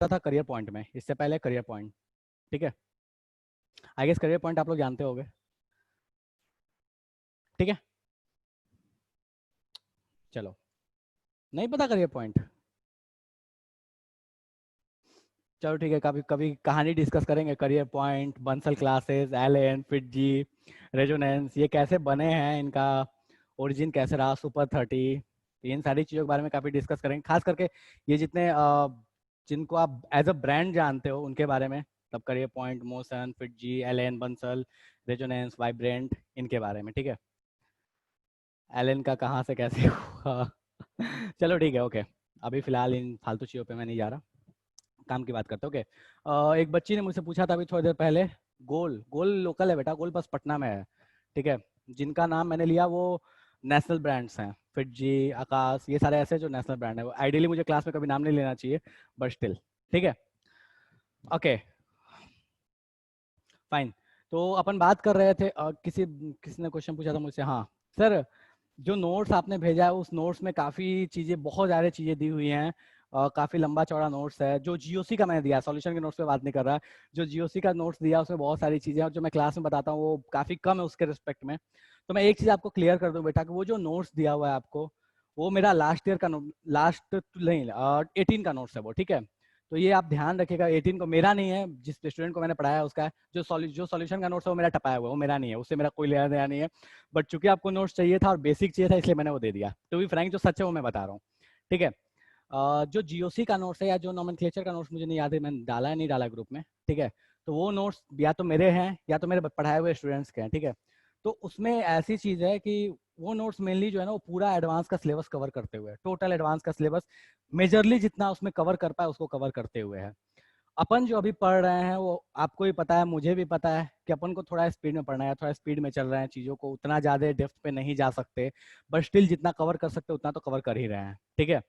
था career point में, इससे पहले करियर पॉइंट, ठीक है। आई गेस करियर पॉइंट आप लोग जानते होंगे, ठीक है। चलो, नहीं पता करियर पॉइंट, चलो ठीक है, कभी कभी कहानी डिस्कस करेंगे। Career Point, Bansal Classes, Allen, FIITJEE, Resonance, ये कैसे बने हैं, इनका ओरिजिन कैसे रहा, सुपर 30, इन सारी चीज़ों के बारे में काफ़ी डिस्कस करेंगे। खास करके ये जितने जिनको आप एज अ ब्रांड जानते हो उनके बारे में, तब Career Point, Motion, FIITJEE, Allen, Bansal, Resonance, Vibrant, इनके बारे में, ठीक है। एलन का कहाँ से कैसे हुआ चलो ठीक है, ओके। अभी फिलहाल इन फालतू चीज़ों पे मैं नहीं जा रहा, काम की बात करते, ओके। एक बच्ची ने मुझसे पूछा था अभी थोड़ी देर पहले, गोल, गोल लोकल है बेटा, गोल बस पटना में है, ठीक है। जिनका नाम मैंने लिया वो नेशनल ब्रांड्स हैं, फिटजी, आकाश, ये सारे ऐसे जो नेशनल ब्रांड है। आइडियली मुझे क्लास में कभी नाम नहीं लेना चाहिए, बट स्टिल ठीक है, ओके फाइन। तो अपन बात कर रहे थे, किसी ने क्वेश्चन पूछा था मुझसे, हाँ सर, जो नोट्स आपने भेजा है उस नोट्स में काफ़ी चीज़ें, बहुत ज़्यादा चीज़ें दी हुई हैं, काफ़ी लंबा चौड़ा नोट्स है। जो जीओसी का मैंने दिया, सॉल्यूशन के नोट्स पे बात नहीं कर रहा, जो जीओसी का नोट्स दिया उसमें बहुत सारी चीज़ें, और जो मैं क्लास में बताता हूँ वो काफ़ी कम है उसके रिस्पेक्ट में। तो मैं एक चीज़ आपको क्लियर कर दूँ बेटा, कि वो जो नोट्स दिया हुआ है आपको, वो मेरा लास्ट ईयर का लास्ट नहीं 18 का नोट्स है वो, ठीक है। तो ये आप ध्यान रखिएगा, 18 को मेरा नहीं है, जिस स्टूडेंट को मैंने पढ़ाया उसका है। जो सॉल्यूशन का नोट्स है वो मेरा टपाया हुआ है, वो मेरा नहीं है, उससे मेरा कोई लेना देना नहीं है। बट चूंकि आपको नोट्स चाहिए था और बेसिक चाहिए था, इसलिए मैंने वो दे दिया। टू बी फ्रैंक, जो सच है वो मैं बता रहा हूँ, ठीक है। जो जीओसी का नोट्स है या जो नॉमेनक्लेचर का नोट्स, मुझे नहीं याद है मैंने डाला है नहीं डाला ग्रुप में, ठीक है। तो वो नोट्स या तो मेरे हैं या तो मेरे पढ़ाए हुए स्टूडेंट्स के हैं, ठीक है। तो उसमें ऐसी चीज़ है कि वो नोट्स मेनली जो है ना, वो पूरा एडवांस का सिलेबस कवर करते हुए, टोटल एडवांस का सिलेबस मेजरली जितना उसमें कवर कर पाए उसको कवर करते हुए है। अपन जो अभी पढ़ रहे हैं वो आपको भी पता है, मुझे भी पता है कि अपन को थोड़ा स्पीड में पढ़ना है, थोड़ा स्पीड में चल रहे हैं, चीज़ों को उतना ज़्यादा डेप्थ पे नहीं जा सकते, बट स्टिल जितना कवर कर सकते उतना तो कवर कर ही रहे हैं, ठीक है।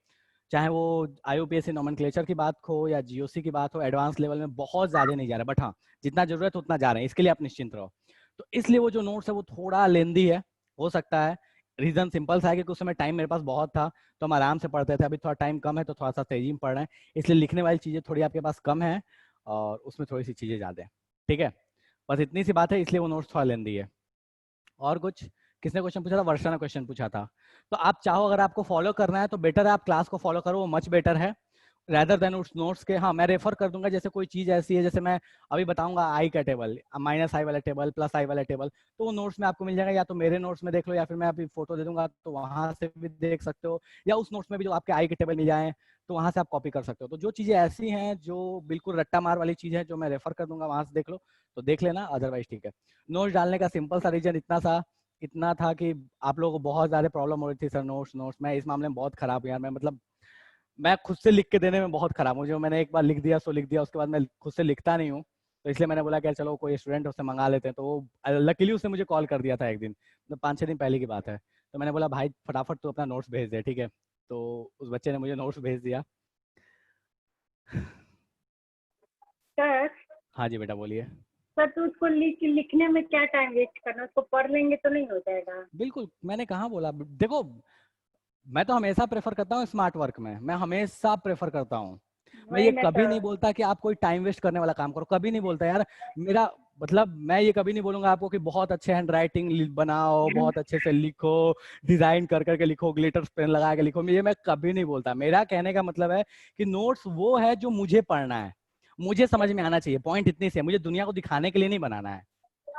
चाहे वो आईयूपीएसी नॉमेनक्लेचर की बात हो या जीओसी की बात हो, एडवांस लेवल में बहुत ज़्यादा नहीं जा रहा, बट हाँ जितना जरूरत है उतना जा रहे हैं, इसके लिए आप निश्चिंत रहो। तो इसलिए वो जो नोट्स है वो थोड़ा लेंदी है, हो सकता है। रीज़न सिंपल सा है कि उस समय टाइम मेरे पास बहुत था, तो हम आराम से पढ़ते थे। अभी थोड़ा टाइम कम है तो थोड़ा सा तेजी में पढ़ रहे हैं, इसलिए लिखने वाली चीज़ें थोड़ी आपके पास कम है और उसमें थोड़ी सी चीज़ें ज़्यादा है, ठीक है। बस इतनी सी बात है, इसलिए वो नोट्स थोड़ा लेंदी है। और कुछ, किसने क्वेश्चन पूछा था? वर्षा ने क्वेश्चन पूछा था। तो आप चाहो, अगर आपको फॉलो करना है तो बेटर है आप क्लास को फॉलो करो, वो मच बेटर है रैदर देन उस नोट्स के। हाँ मैं रेफर कर दूंगा, जैसे कोई चीज़ ऐसी है, जैसे मैं अभी बताऊंगा आई का टेबल, माइनस आई वाला टेबल, प्लस आई वाला टेबल, तो वो नोट्स में आपको मिल जाएगा, या तो मेरे नोट्स में देख लो या फिर मैं अभी फोटो दे दूंगा तो वहां से भी देख सकते हो, या उस नोट्स में भी जो आपके आई के टेबल मिल जाए तो वहां से आप कॉपी कर सकते हो। तो जो चीज़ें ऐसी हैं जो बिल्कुल रट्टा मार वाली चीज़ है, जो मैं रेफर कर दूंगा वहां से देख लो तो देख लेना, अदरवाइज ठीक है। नोट्स डालने का सिंपल सा रीजन इतना था कि आप लोगों को बहुत ज़्यादा प्रॉब्लम हो रही थी, सर नोट्स नोट्स, मैं इस मामले में बहुत खराब हूँ यार। मैं मतलब मैं खुद से लिख के देने में बहुत खराब हूँ, जो मैंने एक बार लिख दिया सो लिख दिया, उसके बाद मैं खुद से लिखता नहीं हूँ। तो इसलिए मैंने बोला कि यार चलो कोई स्टूडेंट उससे मंगा लेते हैं, तो वो लकीली उसने मुझे कॉल कर दिया था एक दिन, मतलब 5-6 दिन पहले की बात है। तो मैंने बोला भाई फटाफट तू अपना नोट्स भेज दे, ठीक है। तो उस बच्चे ने मुझे नोट्स भेज दिया। सर हाँ जी बेटा बोलिए। सर तो उसको लिखने में क्या टाइम वेस्ट करना, उसको पढ़ लेंगे तो नहीं हो जाएगा? बिल्कुल, मैंने कहाँ बोला, देखो मैं तो हमेशा प्रेफर करता हूँ स्मार्ट वर्क में, मैं हमेशा प्रेफर करता हूँ। मैं वही ये मैं कभी नहीं कर बोलता कि आप कोई टाइम वेस्ट करने वाला काम करो, कभी नहीं बोलता यार। मेरा मतलब मैं ये कभी नहीं बोलूंगा आपको कि बहुत अच्छे हैंड राइटिंग बनाओ, बहुत अच्छे से लिखो, डिजाइन कर करके लिखो, ग्लिटर्स पेन लगा के लिखो, ये मैं कभी नहीं बोलता। मेरा कहने का मतलब है कि नोट्स वो है जो मुझे पढ़ना है, मुझे समझ में आना चाहिए, पॉइंट इतनी से, मुझे दुनिया को दिखाने के लिए नहीं बनाना है।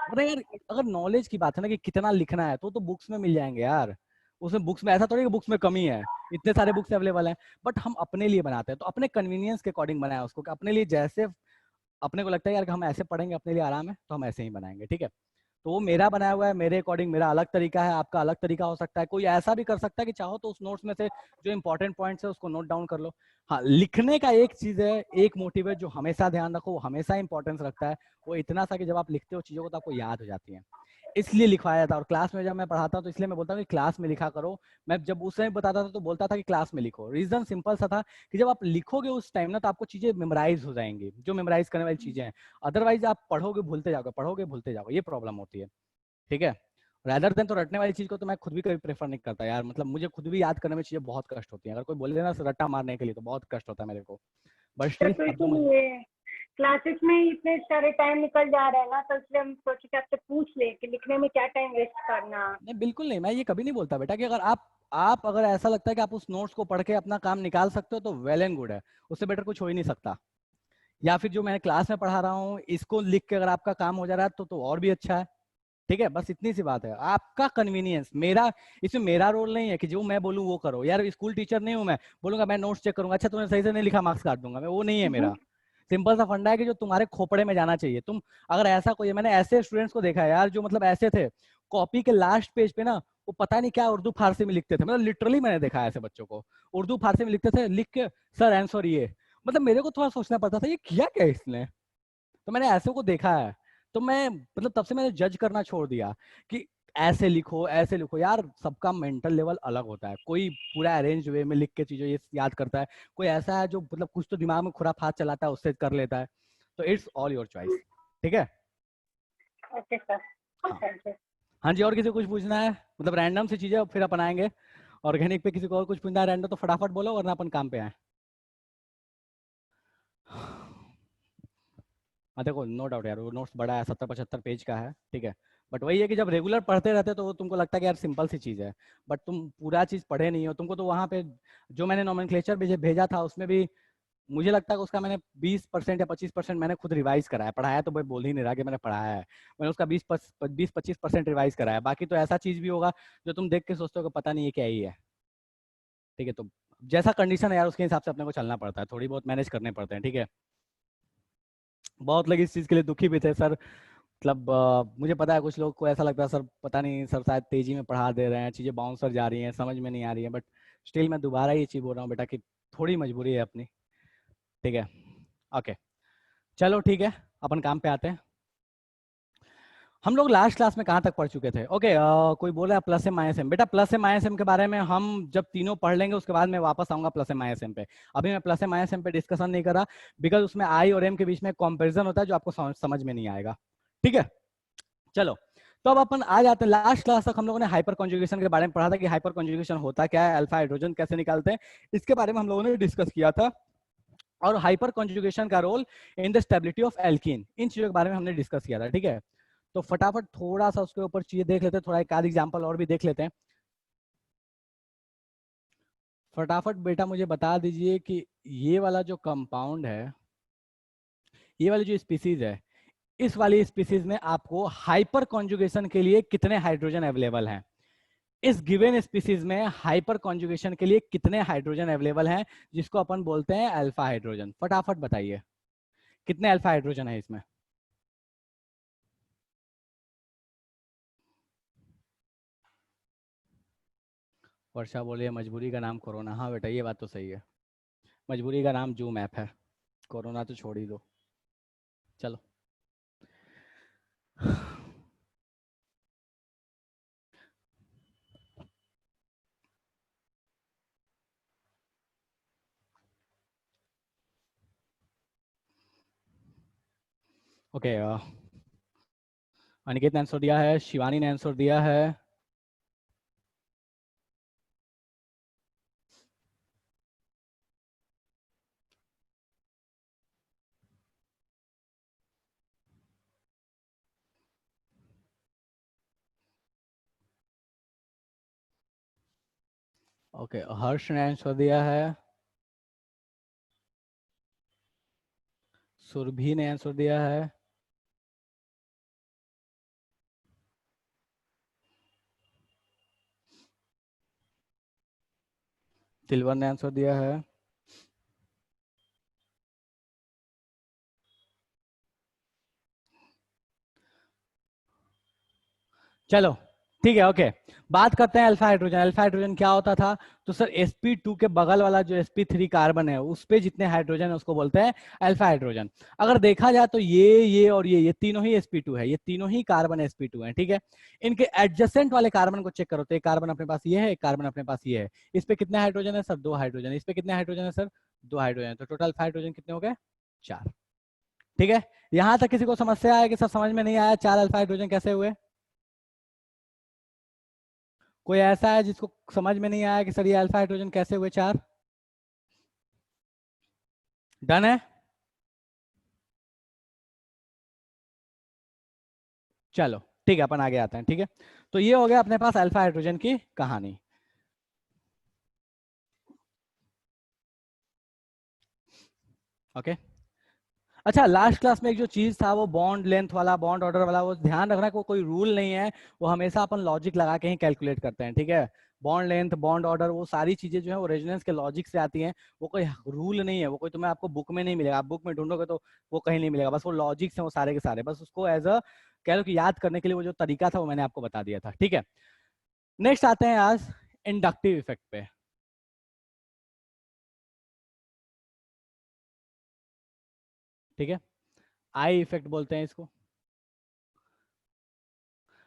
मतलब यार अगर नॉलेज की बात है ना कि कितना लिखना है, तो बुक्स में मिल जाएंगे यार। उसमें बुक्स में ऐसा थोड़ी कि बुक्स में कमी है, इतने सारे बुक्स अवेलेबल हैं। बट हम अपने लिए बनाते हैं, तो अपने कन्वीनियंस के अकॉर्डिंग बनाया उसको, कि अपने लिए जैसे अपने को लगता है यार कि हम ऐसे पढ़ेंगे, अपने लिए आराम है, तो हम ऐसे ही बनाएंगे, ठीक है। तो वो मेरा बनाया हुआ है, मेरे अकॉर्डिंग मेरा अलग तरीका है, आपका अलग तरीका हो सकता है। कोई ऐसा भी कर सकता है कि चाहो तो उस नोट्स में से जो इंपॉर्टेंट पॉइंट्स है उसको नोट डाउन कर लो। हाँ लिखने का एक चीज है, एक मोटिव है जो हमेशा ध्यान रखो, वो हमेशा इंपॉर्टेंस रखता है। वो इतना सा कि जब आप लिखते हो चीजों को तो आपको याद हो जाती है, इसलिए लिखवाया था। और क्लास में जब मैं पढ़ाता हूँ तो इसलिए मैं बोलता हूँ कि क्लास में लिखा करो। मैं जब उस समय बताता था तो बोलता था कि क्लास में लिखो, रीजन सिंपल सा था कि जब आप लिखोगे उस टाइम ना, तो आपको चीजें मेमोराइज हो जाएंगी, जो मेमोराइज करने वाली चीजें हैं। अदरवाइज आप पढ़ोगे भूलते जाओगे, पढ़ोगे भूलते जाओगे, ये प्रॉब्लम होती है, ठीक है। रैदर देन तो रटने वाली चीज को तो मैं खुद भी कभी प्रेफर नहीं करता यार, मतलब मुझे खुद भी याद करने में चीजें बहुत कष्ट होती हैं। अगर कोई बोले ना रट्टा मारने के लिए तो बहुत कष्ट होता है मेरे को, बट सर स्टिल तो अब तो इसीलिए क्लासेस में ही इतने सारे टाइम निकल जा रहे हैं ना, तो इसलिए हम सोचे कि आपसे पूछ ले कि लिखने में क्या टाइम वेस्ट करना। नहीं, बिल्कुल नहीं, मैं ये कभी नहीं बोलता बेटा कि अगर आप अगर ऐसा लगता है कि आप उस नोट्स को पढ़ के अपना काम निकाल सकते हो तो वेल एंड गुड है, उससे बेटर कुछ हो ही नहीं सकता। या फिर जो मैंने क्लास में पढ़ा रहा हूँ इसको लिख के अगर आपका काम हो जा रहा है तो और भी अच्छा है। ठीक है, बस इतनी सी बात है, आपका कन्वीनियंस। मेरा इसमें मेरा रोल नहीं है कि जो मैं बोलूँ वो करो। यार स्कूल टीचर नहीं हूँ मैं, बोलूंगा मैं नोट्स चेक करूंगा, अच्छा तुमने सही से नहीं लिखा मार्क्स काट दूंगा मैं, वो नहीं है मेरा। सिंपल सा फंडा है कि जो तुम्हारे खोपड़े में जाना चाहिए तुम, अगर ऐसा कोई, मैंने ऐसे स्टूडेंट्स को देखा है यार जो मतलब ऐसे थे, कॉपी के लास्ट पेज पे ना वो पता नहीं क्या उर्दू फारसी में लिखते थे, मतलब लिटरली मैंने देखा है ऐसे बच्चों को, उर्दू फारसी में लिखते थे, लिख के सर आंसर ये, मतलब मेरे को थोड़ा सोचना पड़ता था ये किया क्या इसने। तो मैंने ऐसे को देखा है, तो मैं मतलब तब से मैंने जज करना छोड़ दिया कि ऐसे लिखो यार, सबका मेंटल लेवल अलग होता है, कोई पूरा अरेंज वे में लिख के चीजों ये याद करता है, कोई ऐसा है जो मतलब कुछ तो दिमाग में खुराफात चलाता है उससे कर लेता है। तो इट्स ऑल योर चॉइस। ठीक है। Okay sir. हाँ। Thank you. हाँ जी, और किसी को कुछ पूछना है, मतलब रैंडम सी चीजें फिर अपन आएंगे। ऑर्गेनिक पे किसी को और कुछ पूछना है रैंडम तो फटाफट बोलो वरना अपन काम पे आए। हाँ देखो, नो डाउट यार वो नोट्स बड़ा है, 70-75 पेज का है, ठीक है। बट वही है कि जब रेगुलर पढ़ते रहते तो तुमको लगता है कि यार सिंपल सी चीज़ है, बट तुम पूरा चीज़ पढ़े नहीं हो। तुमको तो वहाँ पे जो मैंने नोमेनक्लेचर भेजा था उसमें भी मुझे लगता है कि उसका मैंने 20% या 25% मैंने खुद रिवाइज करा है, पढ़ाया तो मैं बोल ही नहीं रहा कि मैंने पढ़ाया है, मैंने उसका 20-25% रिवाइज करा है। बाकी तो ऐसा चीज़ भी होगा जो तुम देख के सोचते हो कि पता नहीं ये क्या ही है। ठीक है, तो जैसा कंडीशन है यार उसके हिसाब से अपने को चलना पड़ता है, थोड़ी बहुत मैनेज करने पड़ते हैं। ठीक है। बहुत लोग इस चीज़ के लिए दुखी भी थे सर, मतलब मुझे पता है कुछ लोग को ऐसा लगता है सर पता नहीं सर शायद तेजी में पढ़ा दे रहे हैं, चीज़ें बाउंसर जा रही हैं, समझ में नहीं आ रही है, बट स्टिल मैं दोबारा ये चीज़ बोल रहा हूँ बेटा कि थोड़ी मजबूरी है अपनी। ठीक है। ओके, चलो ठीक है, अपन काम पे आते हैं। हम लोग लास्ट क्लास में कहाँ तक पढ़ चुके थे? ओके, कोई बोल रहा है प्लस एम माइनस एम। बेटा प्लस एम माइनस एम के बारे में हम जब तीनों पढ़ लेंगे उसके बाद मैं वापस आऊंगा प्लस एम माइनस एम पे। अभी मैं प्लस एम माइनस एम पे डिस्कशन नहीं कर रहा, बिकॉज उसमें आई और एम के बीच में कंपेरिजन होता है जो आपको समझ में नहीं आएगा। ठीक है, चलो। तो अब अपन आ जाते हैं, लास्ट क्लास तक हम लोगों ने हाइपर कॉन्जुगेशन के बारे में पढ़ा था कि हाइपर कॉन्जुगेशन होता क्या है, अल्फा हाइड्रोजन कैसे निकालते हैं, इसके बारे में हम लोगों ने डिस्कस किया था। और हाइपर कॉन्जुगेशन का role in the stability of alkene, इन चीजों के बारे में हमने डिस्कस किया था। ठीक है, तो फटाफट थोड़ा सा उसके ऊपर चीजें देख लेते हैं, थोड़ा एक आध एग्जाम्पल और भी देख लेते हैं। फटाफट बेटा मुझे बता दीजिए कि ये वाला जो कंपाउंड है, ये वाली जो स्पीसीज है, इस वाली स्पीसीज में आपको हाइपर कॉन्जुगेशन के लिए कितने हाइड्रोजन अवेलेबल हैं? इस गिवन स्पीसीज में हाइपर कॉन्जुगेशन के लिए कितने हाइड्रोजन अवेलेबल हैं, जिसको अपन बोलते हैं अल्फा हाइड्रोजन? फटाफट बताइए कितने अल्फा हाइड्रोजन है इसमें। वर्षा बोलिए मजबूरी का नाम कोरोना। हाँ बेटा ये बात तो सही है, मजबूरी का नाम जूम ऐप है, कोरोना तो छोड़ ही दो। चलो। ओके, अनिकेत ने आंसर दिया है, शिवानी ने आंसर दिया है। ओके, हर्ष ने आंसर दिया है, सुरभि ने आंसर दिया है, तिलवर ने आंसर दिया है, चलो ठीक है। ओके, बात करते हैं अल्फा हाइड्रोजन। अल्फा हाइड्रोजन क्या होता था? तो सर sp2 के बगल वाला जो sp3 कार्बन है उस पे जितने हाइड्रोजन है उसको बोलते हैं अल्फा हाइड्रोजन। अगर देखा जाए तो ये और ये तीनों ही sp2 है, ये तीनों ही कार्बन sp2 है। ठीक है, इनके एडजेसेंट वाले कार्बन को चेक करो तो एक कार्बन अपने पास ये है, एक कार्बन अपने पास ये है। इस पे कितने हाइड्रोजन है सर? 2 हाइड्रोजन। इस पे कितने हाइड्रोजन है सर? 2 हाइड्रोजन। तो टोटल अल्फा हाइड्रोजन कितने हो गए? 4। ठीक है, यहां तक किसी को समस्या है कि सर समझ में नहीं आया 4 अल्फा हाइड्रोजन कैसे हुए? कोई ऐसा है जिसको समझ में नहीं आया कि सर ये अल्फा हाइड्रोजन कैसे हुए 4? डन है? चलो ठीक है, अपन आगे आते हैं। ठीक है, तो ये हो गया अपने पास अल्फा हाइड्रोजन की कहानी। ओके, अच्छा लास्ट क्लास में एक जो चीज था वो बॉन्ड लेंथ वाला, बॉन्ड ऑर्डर वाला, वो ध्यान रखना को कोई रूल नहीं है, वो हमेशा अपन लॉजिक लगा के ही कैलकुलेट करते हैं। ठीक है, बॉन्ड लेंथ, बॉन्ड ऑर्डर, वो सारी चीजें जो है वो रेजोनेंस के लॉजिक से आती हैं। वो कोई रूल नहीं है, वो कोई तुम्हें आपको बुक में नहीं मिलेगा, आप बुक में ढूंढोगे तो वो कहीं नहीं मिलेगा। बस वो लॉजिक से वो सारे के सारे, बस उसको एज अ कह लो कि याद करने के लिए वो जो तरीका था वो मैंने आपको बता दिया था। ठीक है, नेक्स्ट आते हैं आज इंडक्टिव इफेक्ट पे। ठीक है, आई इफेक्ट बोलते हैं इसको।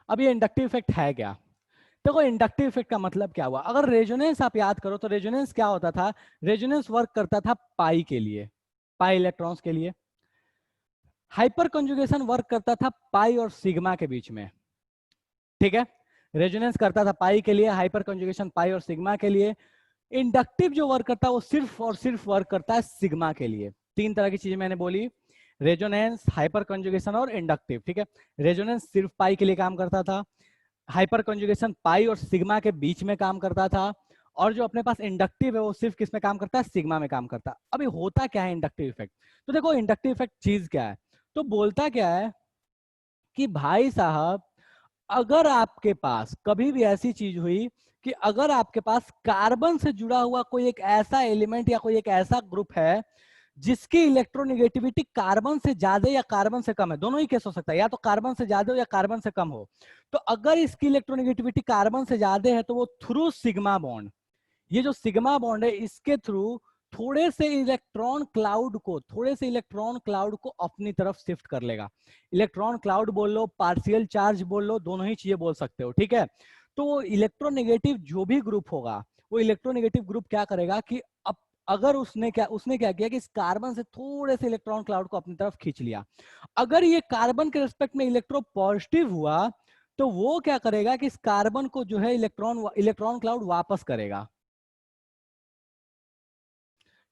अब ये इंडक्टिव इफेक्ट है क्या? देखो इंडक्टिव इफेक्ट का मतलब क्या हुआ, अगर रेजोनेंस आप याद करो तो रेजोनेंस क्या होता था, रेजोनेंस वर्क करता था पाई के लिए, पाई इलेक्ट्रॉन्स के लिए। हाइपर कंजुगेशन वर्क करता था पाई और सिग्मा के बीच में। ठीक है, रेजोनेंस करता था पाई के लिए, हाइपर कंजुगेशन पाई और सिग्मा के लिए। इंडक्टिव जो वर्क करता है वो सिर्फ और सिर्फ वर्क करता है सिग्मा के लिए। तीन तरह की चीजें मैंने बोली, रेजोनेंस, हाइपर कंजुगेशन और इंडक्टिव। ठीक है, रेजोनेंस सिर्फ पाई के लिए काम करता था, हाइपर कंजुगेशन पाई और सिग्मा के बीच में काम करता था, और जो अपने पास इंडक्टिव है वो सिर्फ किस में काम करता है, सिग्मा में काम करता है। अभी होता क्या है इंडक्टिव इफेक्ट? तो देखो इंडक्टिव इफेक्ट चीज क्या है, तो बोलता क्या है कि भाई साहब अगर आपके पास कभी भी ऐसी चीज हुई कि अगर आपके पास कार्बन से जुड़ा हुआ कोई एक ऐसा एलिमेंट या कोई एक ऐसा ग्रुप है जिसकी इलेक्ट्रोनेगेटिविटी कार्बन से ज्यादा या कार्बन से कम है, दोनों ही केस हो सकता है, या तो कार्बन से ज्यादा हो या कार्बन से कम हो, तो अगर इसकी इलेक्ट्रोनेगेटिविटी कार्बन से ज्यादा है तो वो थ्रू सिग्मा बॉन्ड, ये जो सिग्मा बॉन्ड है इसके थ्रू थोड़े से इलेक्ट्रॉन क्लाउड को अपनी तरफ शिफ्ट कर लेगा। इलेक्ट्रॉन क्लाउड बोल लो, पार्शियल चार्ज बोल लो, दोनों ही चीजें बोल सकते हो। ठीक है, तो इलेक्ट्रोनेगेटिव जो भी ग्रुप होगा, वो इलेक्ट्रोनेगेटिव ग्रुप क्या करेगा कि अब अगर उसने क्या किया कि इस कार्बन से थोड़े से इलेक्ट्रॉन क्लाउड को अपनी तरफ खींच लिया, अगर ये कार्बन के रिस्पेक्ट में इलेक्ट्रो पॉजिटिव हुआ तो वो क्या करेगा कि इस कार्बन को जो है इलेक्ट्रॉन इलेक्ट्रॉन क्लाउड वापस करेगा।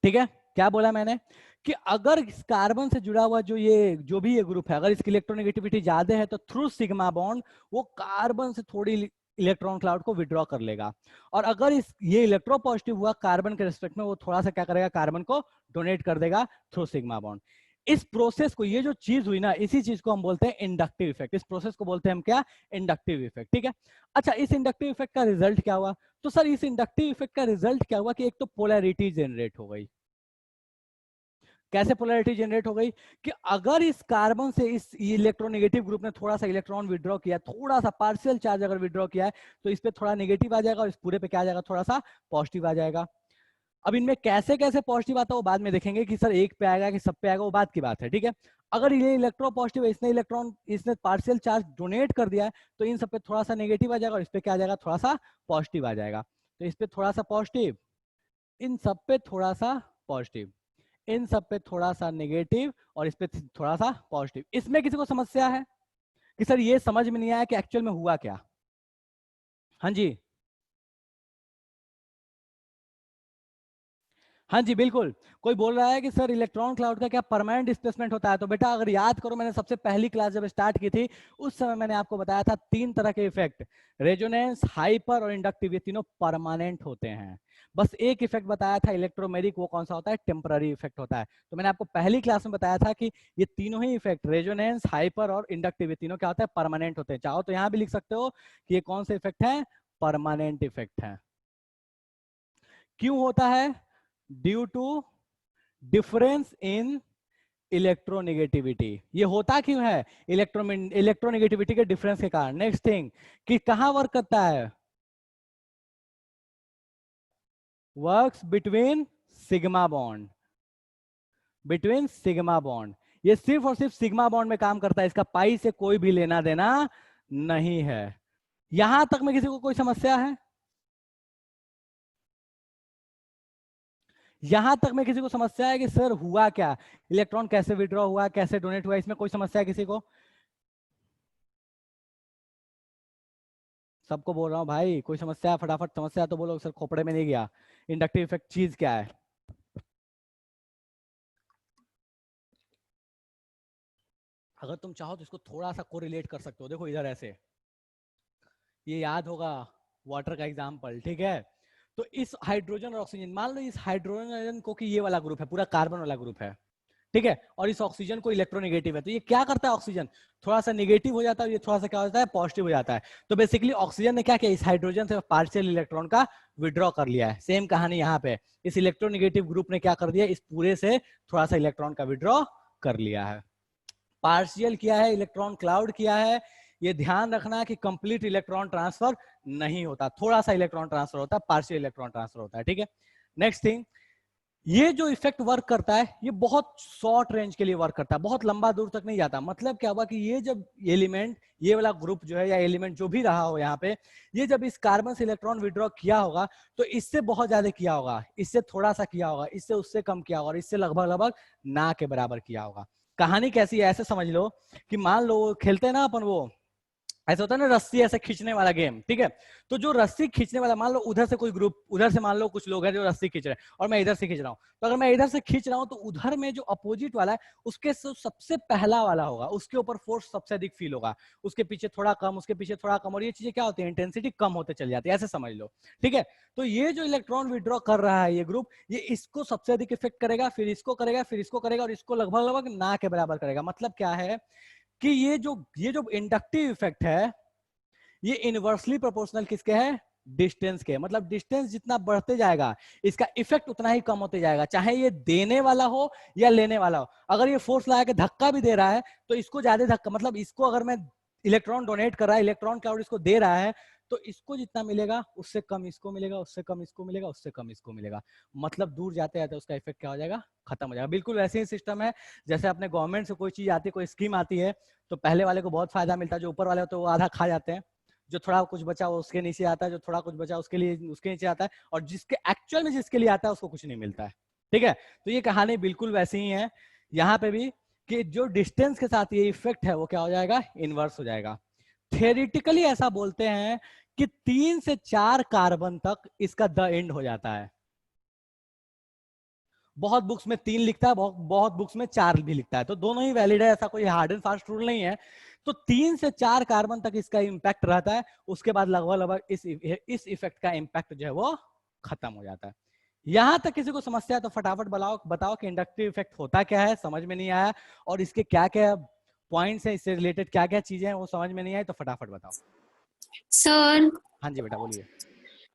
ठीक है, क्या बोला मैंने कि अगर इस कार्बन से जुड़ा हुआ जो भी ये ग्रुप है, अगर इसकी इलेक्ट्रोनेगेटिविटी ज्यादा है तो थ्रू सिग्मा बॉन्ड वो कार्बन से थोड़ी इलेक्ट्रॉन क्लाउड को विड्रॉ कर लेगा, और अगर ये इलेक्ट्रो पॉजिटिव हुआ कार्बन के रिस्पेक्ट में, वो थोड़ा सा क्या करेगा, कार्बन को डोनेट कर देगा थ्रू सिग्मा बॉन्ड। इस प्रोसेस को, ये जो चीज हुई ना, इसी चीज को हम बोलते हैं इंडक्टिव इफेक्ट। इस प्रोसेस को बोलते हैं हम क्या, इंडक्टिव इफेक्ट। ठीक है, अच्छा इस इंडक्टिव इफेक्ट का रिजल्ट क्या हुआ? तो सर इस इंडक्टिव इफेक्ट का रिजल्ट क्या हुआ कि एक तो पोलैरिटी जनरेट हो गई। कैसे पोलैरिटी जनरेट हो गई कि अगर इस कार्बन से इस इलेक्ट्रोनेगेटिव ग्रुप ने थोड़ा सा इलेक्ट्रॉन विड्रॉ किया, थोड़ा सा पार्शियल चार्ज अगर विड्रॉ किया है, तो इस पे थोड़ा नेगेटिव आ जाएगा और इस पूरे पे क्या आ जाएगा, थोड़ा सा पॉजिटिव आ जाएगा। अब इनमें कैसे कैसे पॉजिटिव आता है वो बाद में देखेंगे कि सर एक पे आएगा कि सब पे आएगा, वो बात की बात है। ठीक है, अगर ये इलेक्ट्रो पॉजिटिव है, इसने पार्शियल चार्ज डोनेट कर दिया है, तो इन सब पे थोड़ा सा नेगेटिव आ जाएगा और इस पे क्या आ जाएगा, थोड़ा सा पॉजिटिव आ जाएगा। तो इस पे थोड़ा सा पॉजिटिव, इन सब पे थोड़ा सा पॉजिटिव, इन सब पे थोड़ा सा नेगेटिव और इस पे थोड़ा सा पॉजिटिव। इसमें किसी को समस्या है कि सर ये समझ में नहीं आया कि एक्चुअल में हुआ क्या? हाँ जी, हाँ जी बिल्कुल। कोई बोल रहा है कि सर इलेक्ट्रॉन क्लाउड का क्या परमानेंट डिस्प्लेसमेंट होता है? तो बेटा अगर याद करो, मैंने सबसे पहली क्लास जब स्टार्ट की थी उस समय मैंने आपको बताया था तीन तरह के इफेक्ट, रेजोनेंस, हाइपर और इंडक्टिव, ये तीनों परमानेंट होते हैं। बस एक इफेक्ट बताया था इलेक्ट्रोमेरिक, वो कौन सा होता है, टेम्पररी इफेक्ट होता है। तो मैंने आपको पहली क्लास में बताया था कि ये तीनों ही इफेक्ट, रेजोनेंस, हाइपर और इंडक्टिव, ये तीनों क्या होता है, परमानेंट होते हैं। चाहो तो यहाँ भी लिख सकते हो कि ये कौन से इफेक्ट है, परमानेंट इफेक्ट है। क्यों होता है? Due to difference in electronegativity. ये होता क्यों है? इलेक्ट्रोनेगेटिविटी के डिफरेंस के कारण। नेक्स्ट थिंग कि कहां वर्क करता है, works between sigma bond, between sigma bond. ये सिर्फ और सिर्फ सिग्मा बॉन्ड में काम करता है, इसका पाई से कोई भी लेना देना नहीं है। यहां तक में किसी को कोई समस्या है? यहां तक में किसी को समस्या है कि सर हुआ क्या, इलेक्ट्रॉन कैसे विड्रॉ हुआ, कैसे डोनेट हुआ, इसमें कोई समस्या है किसी को? सबको बोल रहा हूँ भाई, कोई समस्या है फटाफट समस्या तो बोलो, सर खोपड़े में नहीं गया। इंडक्टिव इफेक्ट चीज क्या है? अगर तुम चाहो तो इसको थोड़ा सा कोरिलेट कर सकते हो, देखो इधर ऐसे, ये याद होगा वाटर का एग्जाम्पल, ठीक है। तो इस हाइड्रोजन और ऑक्सीजन, मान लो इस हाइड्रोजन को कि ये वाला ग्रुप है, पूरा कार्बन वाला ग्रुप है, ठीक है, और इस ऑक्सीजन को इलेक्ट्रोनेगेटिव है, तो ये क्या करता है, ऑक्सीजन थोड़ा सा नेगेटिव हो जाता है, ये थोड़ा सा क्या होता है, पॉजिटिव हो जाता है। तो बेसिकली ऑक्सीजन ने क्या किया, इस हाइड्रोजन से पार्शियल इलेक्ट्रॉन का विड्रॉ कर लिया है। सेम कहानी यहाँ पे, इस इलेक्ट्रोनेगेटिव ग्रुप ने क्या कर दिया, इस पूरे से थोड़ा सा इलेक्ट्रॉन का विड्रॉ कर लिया है। पार्शियल किया है, इलेक्ट्रॉन क्लाउड किया है। ये ध्यान रखना कि कंप्लीट इलेक्ट्रॉन ट्रांसफर नहीं होता, थोड़ा सा इलेक्ट्रॉन ट्रांसफर होता है, पार्शियल इलेक्ट्रॉन ट्रांसफर होता है, ठीक है। नेक्स्ट थिंग, ये जो इफेक्ट वर्क करता है ये बहुत शॉर्ट रेंज के लिए वर्क करता है, बहुत लंबा दूर तक नहीं जाता। मतलब क्या हुआ कि ये जब एलिमेंट, ये वाला ग्रुप जो है या एलिमेंट जो भी रहा हो यहाँ पे, ये जब इस कार्बन से इलेक्ट्रॉन विड्रॉ किया होगा तो इससे बहुत ज्यादा किया होगा, इससे थोड़ा सा किया होगा, इससे उससे कम किया होगा, और इससे लगभग लगभग ना के बराबर किया होगा। कहानी कैसी है, ऐसे समझ लो कि मान लो खेलते हैं ना अपन, वो ऐसा होता है ना रस्सी ऐसे खींचने वाला गेम, ठीक है। तो जो रस्सी खींचने वाला, मान लो उधर से कोई ग्रुप, उधर से मान लो कुछ लोग हैं जो रस्सी खींच रहे हैं और मैं इधर से खींच रहा हूँ, तो अगर मैं इधर से खींच रहा हूँ तो उधर में जो अपोजिट वाला है उसके सबसे पहला वाला होगा, उसके ऊपर फोर्स सबसे अधिक फील होगा, उसके पीछे थोड़ा कम, उसके पीछे थोड़ा कम, और ये चीजें क्या होती है, इंटेंसिटी कम होते चली जाती है, ऐसे समझ लो, ठीक है। तो ये जो इलेक्ट्रॉन विड्रॉ कर रहा है ये ग्रुप, ये इसको सबसे अधिक इफेक्ट करेगा, फिर इसको करेगा, फिर इसको करेगा, और इसको लगभग लगभग ना के बराबर करेगा। मतलब क्या है कि ये जो इंडक्टिव इफेक्ट है ये इनवर्सली प्रोपोर्शनल किसके है, डिस्टेंस के। मतलब डिस्टेंस जितना बढ़ते जाएगा इसका इफेक्ट उतना ही कम होते जाएगा, चाहे ये देने वाला हो या लेने वाला हो। अगर ये फोर्स लगा के धक्का भी दे रहा है तो इसको ज्यादा धक्का, मतलब इसको अगर मैं इलेक्ट्रॉन डोनेट कर रहा है, इलेक्ट्रॉन क्लाउड इसको दे रहा है, तो इसको जितना मिलेगा उससे कम इसको मिलेगा, उससे कम इसको मिलेगा, उससे कम इसको मिलेगा। मतलब दूर जाते जाते उसका इफेक्ट क्या हो जाएगा, खत्म हो जाएगा। बिल्कुल वैसे ही सिस्टम है जैसे अपने गवर्नमेंट से कोई चीज आती है, कोई स्कीम आती है, तो पहले वाले को बहुत फायदा मिलता है, जो ऊपर वाले होते हैं वो आधा खा जाते हैं, जो थोड़ा कुछ बचा वो उसके नीचे आता है, जो थोड़ा कुछ बचा उसके लिए उसके नीचे आता है, और जिसके एक्चुअल में जिसके लिए आता है उसको कुछ नहीं मिलता है, ठीक है। तो ये कहानी बिल्कुल वैसी ही है यहाँ पे भी, कि जो डिस्टेंस के साथ ये इफेक्ट है वो क्या हो जाएगा, इनवर्स हो जाएगा। थियोरिटिकली ऐसा बोलते हैं कि 3 से 4 कार्बन तक इसका द एंड हो जाता है। बहुत बुक्स में 3 लिखता है, बहुत बुक्स में 4 भी लिखता है, तो दोनों ही वैलिड है, ऐसा कोई हार्ड एंड फास्ट रूल नहीं है। तो 3 से 4 कार्बन तक इसका इंपैक्ट रहता है, उसके बाद लगभग लगभग इस इफेक्ट का इंपैक्ट जो है वो खत्म हो जाता है। यहां तक किसी को समस्या है तो फटाफट बताओ कि इंडक्टिव इफेक्ट होता क्या है, समझ में नहीं आया, और इसके क्या क्या पॉइंट्स हैं, इससे रिलेटेड क्या क्या चीजें हैं वो समझ में नहीं आई तो फटाफट बताओ। सर हाँ जी बेटा बोलिए।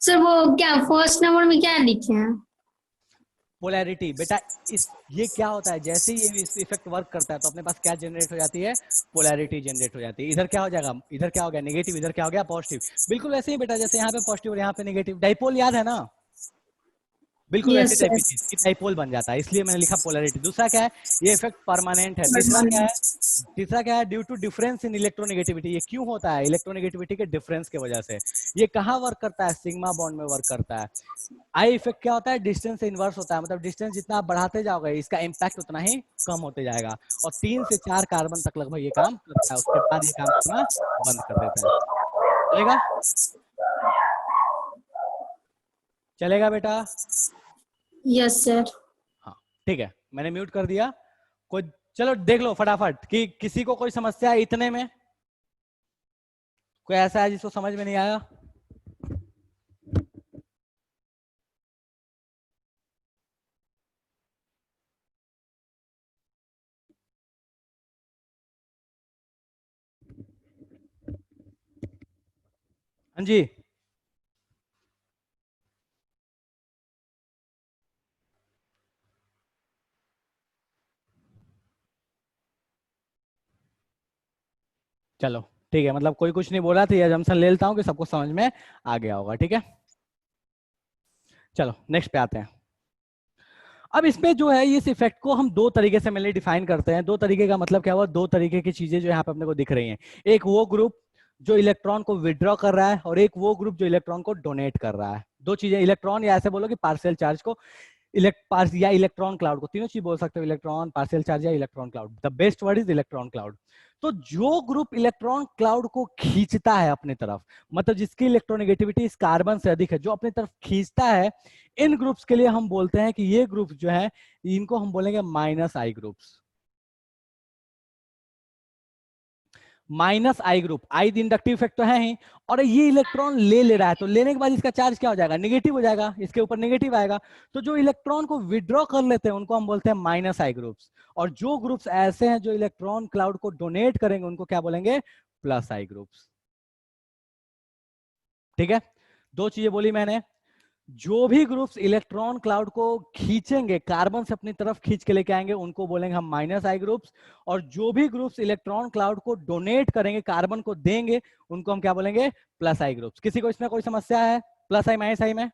सर वो क्या फर्स्ट नंबर में क्या लिखे हैं? पोलैरिटी बेटा, ये क्या होता है, जैसे ही ये इफेक्ट वर्क करता है तो अपने पास क्या जनरेट हो जाती है, पोलैरिटी जनरेट हो जाती है। इधर क्या हो जाएगा, इधर क्या हो गया नेगेटिव, इधर क्या हो गया पॉजिटिव। बिल्कुल वैसे ही बेटा जैसे यहाँ पे पॉजिटिव और यहाँ पे नेगेटिव, डाइपोल याद है ना, बिल्कुल वैसी यस टाइप सर। की चीज कि डाइपोल बन जाता है, इसलिए मैंने लिखा पोलैरिटी। दूसरा क्या है, ये इफेक्ट परमानेंट है। तीसरा क्या है, due to difference in electronegativity. ये क्यों होता है, इलेक्ट्रोनेगेटिविटी के डिफरेंस की वजह से। ये कहाँ वर्क करता है, सिग्मा बॉन्ड में वर्क करता है। आई इफेक्ट क्या होता है, डिस्टेंस से इनवर्स होता है, मतलब डिस्टेंस जितना आप बढ़ाते जाओगे इसका इंपैक्ट उतना ही कम होते जाएगा, और 3 से 4 कार्बन तक लगभग ये काम करता है, उसके बाद ये काम करना बंद कर देता है। चलेगा, चलेगा बेटा। Yes sir. हाँ ठीक है, मैंने म्यूट कर दिया। कोई चलो देख लो फटाफट कि किसी को कोई समस्या है इतने में, कोई ऐसा है जिसको समझ में नहीं आया। हाँ जी, चलो ठीक है, मतलब कोई कुछ नहीं बोला तो ये जमसन ले लेता हूँ कि सबको समझ में आ गया होगा, ठीक है। चलो नेक्स्ट पे आते हैं। अब इसमें जो है इस इफेक्ट को हम दो तरीके से मेनली डिफाइन करते हैं। दो तरीके का मतलब क्या हुआ, दो तरीके की चीजें जो यहाँ पे अपने को दिख रही हैं। एक वो ग्रुप जो इलेक्ट्रॉन को विड्रॉ कर रहा है, और एक वो ग्रुप जो इलेक्ट्रॉन को डोनेट कर रहा है। दो चीजें, इलेक्ट्रॉन या ऐसे बोलो कि पार्शियल चार्ज को या इलेक्ट्रॉन क्लाउड को, तीनों चीज बोल सकते हो, इलेक्ट्रॉन, पार्शियल चार्ज या electron cloud. The best word is electron cloud. तो जो ग्रुप इलेक्ट्रॉन क्लाउड को खींचता है अपनी तरफ, मतलब जिसकी इलेक्ट्रोनेगेटिविटी इस कार्बन से अधिक है, जो अपनी तरफ खींचता है, इन ग्रुप्स के लिए हम बोलते हैं कि ये ग्रुप जो है इनको हम बोलेंगे माइनस आई ग्रुप्स। माइनस आई ग्रुप, आई इंडक्टिव इफेक्ट तो है ही, और ये इलेक्ट्रॉन ले रहा है, तो लेने के बाद इसका चार्ज क्या हो जाएगा, नेगेटिव हो जाएगा, इसके ऊपर नेगेटिव आएगा। तो जो इलेक्ट्रॉन को विड्रॉ कर लेते हैं उनको हम बोलते हैं माइनस आई ग्रुप्स, और जो ग्रुप्स ऐसे हैं जो इलेक्ट्रॉन क्लाउड को डोनेट करेंगे उनको क्या बोलेंगे, प्लस आई ग्रुप्स। ठीक है, दो चीजें बोली मैंने, जो भी ग्रुप्स इलेक्ट्रॉन क्लाउड को खींचेंगे, कार्बन से अपनी तरफ खींच के लेके आएंगे, उनको बोलेंगे हम माइनस आई ग्रुप्स, और जो भी ग्रुप्स इलेक्ट्रॉन क्लाउड को डोनेट करेंगे, कार्बन को देंगे, उनको हम क्या बोलेंगे, प्लस आई ग्रुप्स। किसी को इसमें कोई समस्या है प्लस आई माइनस आई में?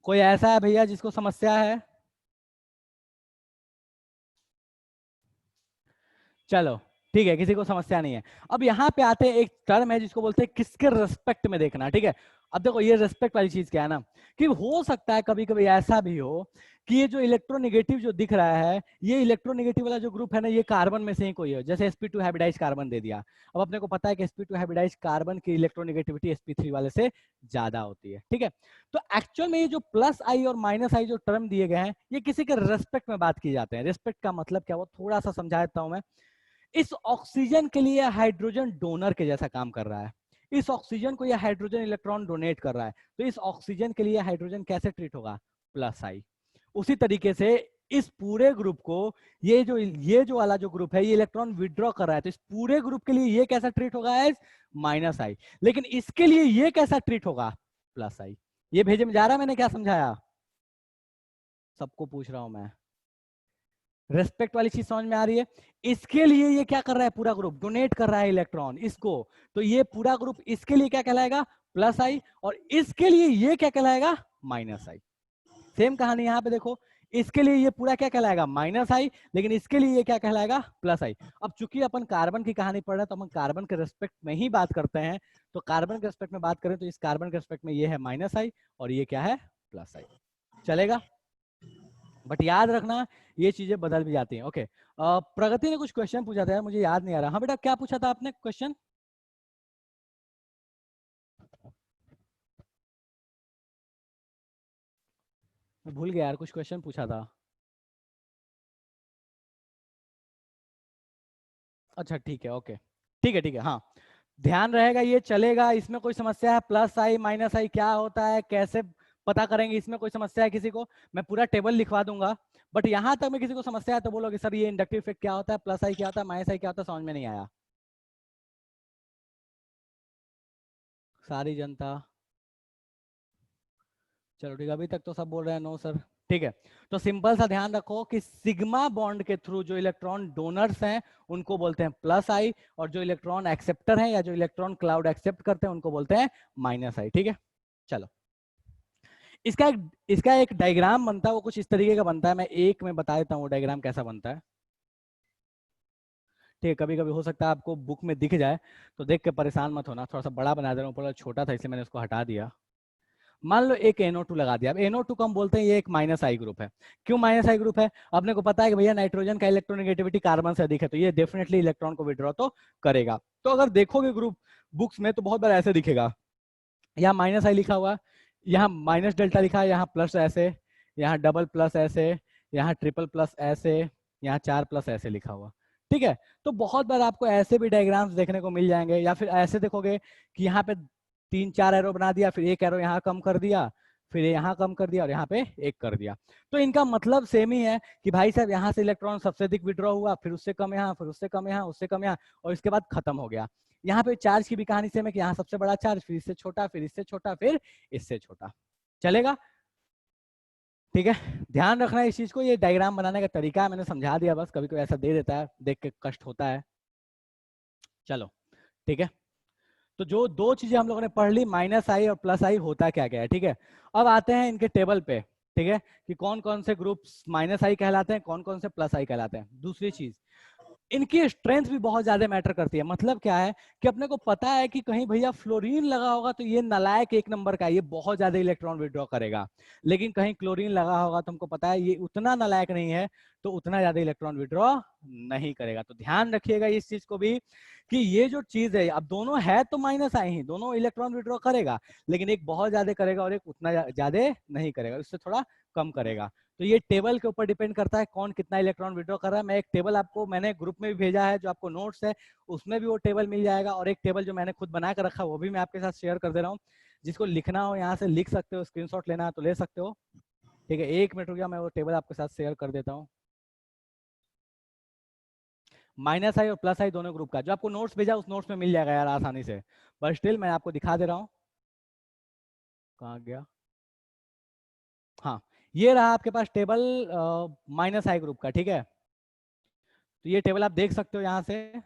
कोई ऐसा है भैया जिसको समस्या है? चलो ठीक है, किसी को समस्या नहीं है। अब यहाँ पे आते हैं, एक टर्म है जिसको बोलते हैं किसके रेस्पेक्ट में देखना। ठीक है, अब देखो ये रेस्पेक्ट वाली चीज क्या है ना, कि हो सकता है कभी कभी ऐसा भी हो कि ये जो इलेक्ट्रोनेगेटिव जो दिख रहा है, ये इलेक्ट्रोनेगेटिव वाला जो ग्रुप है ना, ये कार्बन में से ही कोई है, जैसे sp2 हाइब्रिडाइज कार्बन दे दिया। अब अपने को पता है कि sp2 हाइब्रिडाइज कार्बन की इलेक्ट्रोनेगेटिविटी sp3 वाले से ज्यादा होती है। ठीक है, तो एक्चुअल में ये जो प्लस आई और माइनस आई जो टर्म दिए गए हैं, ये किसी के रेस्पेक्ट में बात की जाते हैं। रेस्पेक्ट का मतलब क्या, वो थोड़ा सा समझा देता हूं मैं। इस ऑक्सीजन के लिए हाइड्रोजन डोनर के जैसा काम कर रहा है, इस ऑक्सीजन को यह हाइड्रोजन इलेक्ट्रॉन डोनेट कर रहा है, तो इस ऑक्सीजन के लिए हाइड्रोजन कैसे ट्रीट होगा, प्लस आई। उसी तरीके से इस पूरे ग्रुप को, ये जो वाला जो ग्रुप है, ये इलेक्ट्रॉन विड्रॉ कर रहा है, तो इस पूरे ग्रुप के लिए ये कैसा ट्रीट होगा, एज माइनस आई। लेकिन इसके लिए ये कैसा ट्रीट होगा, प्लस आई। ये भेजे में जा रहा है, मैंने क्या समझाया, सबको पूछ रहा हूं मैं, रेस्पेक्ट वाली चीज समझ में आ रही है? इसके लिए ये क्या कर रहा है, पूरा ग्रुप डोनेट कर रहा है इलेक्ट्रॉन इसको, तो ये पूरा ग्रुप इसके लिए क्या कहलाएगा, प्लस आई, और इसके लिए ये क्या कहलाएगा, माइनस आई। सेम कहानी यहां पे देखो, इसके लिए ये पूरा क्या कहलाएगा, माइनस आई, लेकिन इसके लिए ये क्या कहलाएगा, प्लस आई। अब चूंकि अपन कार्बन की कहानी पढ़ रहे हैं, तो हम कार्बन के रेस्पेक्ट में ही बात करते हैं, तो कार्बन के रेस्पेक्ट में बात करें तो इस कार्बन के रेस्पेक्ट में ये है माइनस आई, और ये क्या है, प्लस आई। चलेगा? बट याद रखना ये चीजें बदल भी जाती हैं। ओके, प्रगति ने कुछ क्वेश्चन पूछा था, मुझे याद नहीं आ रहा। हाँ बेटा, क्या पूछा था आपने क्वेश्चन? मैं भूल गया यार, कुछ क्वेश्चन पूछा था। अच्छा ठीक है, ओके, ठीक है ठीक है, हाँ ध्यान रहेगा, ये चलेगा। इसमें कोई समस्या है, प्लस आई माइनस आई क्या होता है, कैसे पता करेंगे, इसमें कोई समस्या है किसी को? मैं पूरा टेबल लिखवा दूंगा, बट यहां तक में किसी को समस्या है तो बोलोगे सर ये इंडक्टिव इफेक्ट क्या होता है, प्लस आई क्या होता है, माइनस आई क्या होता है, समझ में नहीं आया। सारी जनता, चलो ठीक है, अभी तक तो सब बोल रहे हैं नो सर। ठीक है, तो सिंपल सा ध्यान रखो कि सिग्मा बॉन्ड के थ्रू जो इलेक्ट्रॉन डोनर्स हैं उनको बोलते हैं प्लस आई, और जो इलेक्ट्रॉन एक्सेप्टर हैं या जो इलेक्ट्रॉन क्लाउड एक्सेप्ट करते हैं उनको बोलते हैं माइनस आई। ठीक है, चलो इसका एक डायग्राम बनता है, वो कुछ इस तरीके का बनता है, मैं एक में बता देता हूँ वो डायग्राम कैसा बनता है। ठीक है, कभी कभी हो सकता है आपको बुक में दिख जाए, तो देख के परेशान मत होना, थोड़ा सा बड़ा बना दे रहा हूँ, ऊपर छोटा था इसलिए मैंने उसको हटा दिया। मान लो एक NO2 लगा दिया। अब NO2 को हम बोलते हैं ये एक माइनस आई ग्रुप है। क्यों माइनस आई ग्रुप है? अपने को पता है कि भैया नाइट्रोजन का इलेक्ट्रोनेगेटिविटी कार्बन से अधिक है, तो ये डेफिनेटली इलेक्ट्रॉन को विड्रॉ तो करेगा। तो अगर देखोगे ग्रुप बुक्स में तो बहुत बार ऐसे दिखेगा, यहाँ माइनस आई लिखा हुआ, यहाँ माइनस डेल्टा लिखा है, यहाँ प्लस ऐसे, यहाँ डबल प्लस ऐसे, यहाँ ट्रिपल प्लस ऐसे, यहाँ 4 प्लस ऐसे लिखा हुआ। ठीक है, तो बहुत बार आपको ऐसे भी डायग्राम्स देखने को मिल जाएंगे, या फिर ऐसे देखोगे कि यहाँ पे 3-4 एरो बना दिया, फिर एक एरो यहाँ कम कर दिया, फिर यहाँ कम कर दिया, और यहाँ पे एक कर दिया। तो इनका मतलब सेम ही है कि भाई साहब यहाँ से इलेक्ट्रॉन सबसे अधिक विड्रॉ हुआ, फिर उससे कम यहाँ, फिर उससे कम यहाँ, उससे कम यहाँ, और इसके बाद खत्म हो गया। यहाँ पे चार्ज की भी कहानी सेम है कि यहाँ सबसे बड़ा चार्ज, फिर इससे छोटा, फिर इससे छोटा, फिर इससे छोटा। चलेगा? ठीक है, ध्यान रखना इस चीज को, ये डायग्राम बनाने का तरीका है, मैंने समझा दिया बस, कभी कोई ऐसा दे देता है देख के कष्ट होता है। चलो ठीक है, तो जो दो चीजें हम लोगों ने पढ़ ली, माइनस आई और प्लस आई होता क्या क्या है। ठीक है, अब आते हैं इनके टेबल पे। ठीक है, कि कौन कौन से ग्रुप्स माइनस आई कहलाते हैं, कौन कौन से प्लस आई कहलाते हैं। दूसरी चीज, इनकी स्ट्रेंथ भी बहुत ज्यादा मैटर करती है। मतलब क्या है कि अपने को पता है कि कहीं भैया फ्लोरीन लगा होगा तो ये नालायक एक नंबर का, ये बहुत ज्यादा इलेक्ट्रॉन विड्रॉ करेगा, लेकिन कहीं क्लोरीन लगा होगा तो हमको पता है ये उतना नालायक नहीं है, तो उतना ज्यादा इलेक्ट्रॉन विड्रॉ नहीं करेगा। तो ध्यान रखिएगा इस चीज को भी कि ये जो चीज है, अब दोनों है तो माइनस आई ही, दोनों इलेक्ट्रॉन विड्रॉ करेगा, लेकिन एक बहुत ज्यादा करेगा और एक उतना ज्यादा नहीं करेगा, उससे थोड़ा कम करेगा। तो ये टेबल के ऊपर डिपेंड करता है कौन कितना इलेक्ट्रॉन विड्रॉ कर रहा है। मैं एक टेबल आपको मैंने ग्रुप में भी भेजा है, जो आपको नोट्स है उसमें भी वो टेबल मिल जाएगा, और एक टेबल जो मैंने खुद बना कर रखा है वो भी मैं आपके साथ शेयर कर दे रहा हूँ। जिसको लिखना हो यहाँ से लिख सकते हो, स्क्रीनशॉट लेना है तो ले सकते हो। ठीक है, 1 मिनट हो गया, मैं वो टेबल आपके साथ शेयर कर देता हूँ। माइनस आई और प्लस आई दोनों ग्रुप का जो आपको नोट्स भेजा उस नोट्स में मिल जाएगा यार आसानी से, बट स्टिल मैं आपको दिखा दे रहा हूँ। कहाँ गया? हाँ, ये रहा आपके पास टेबल माइनस आई ग्रुप का। ठीक है, तो ये टेबल आप देख सकते हो यहाँ से,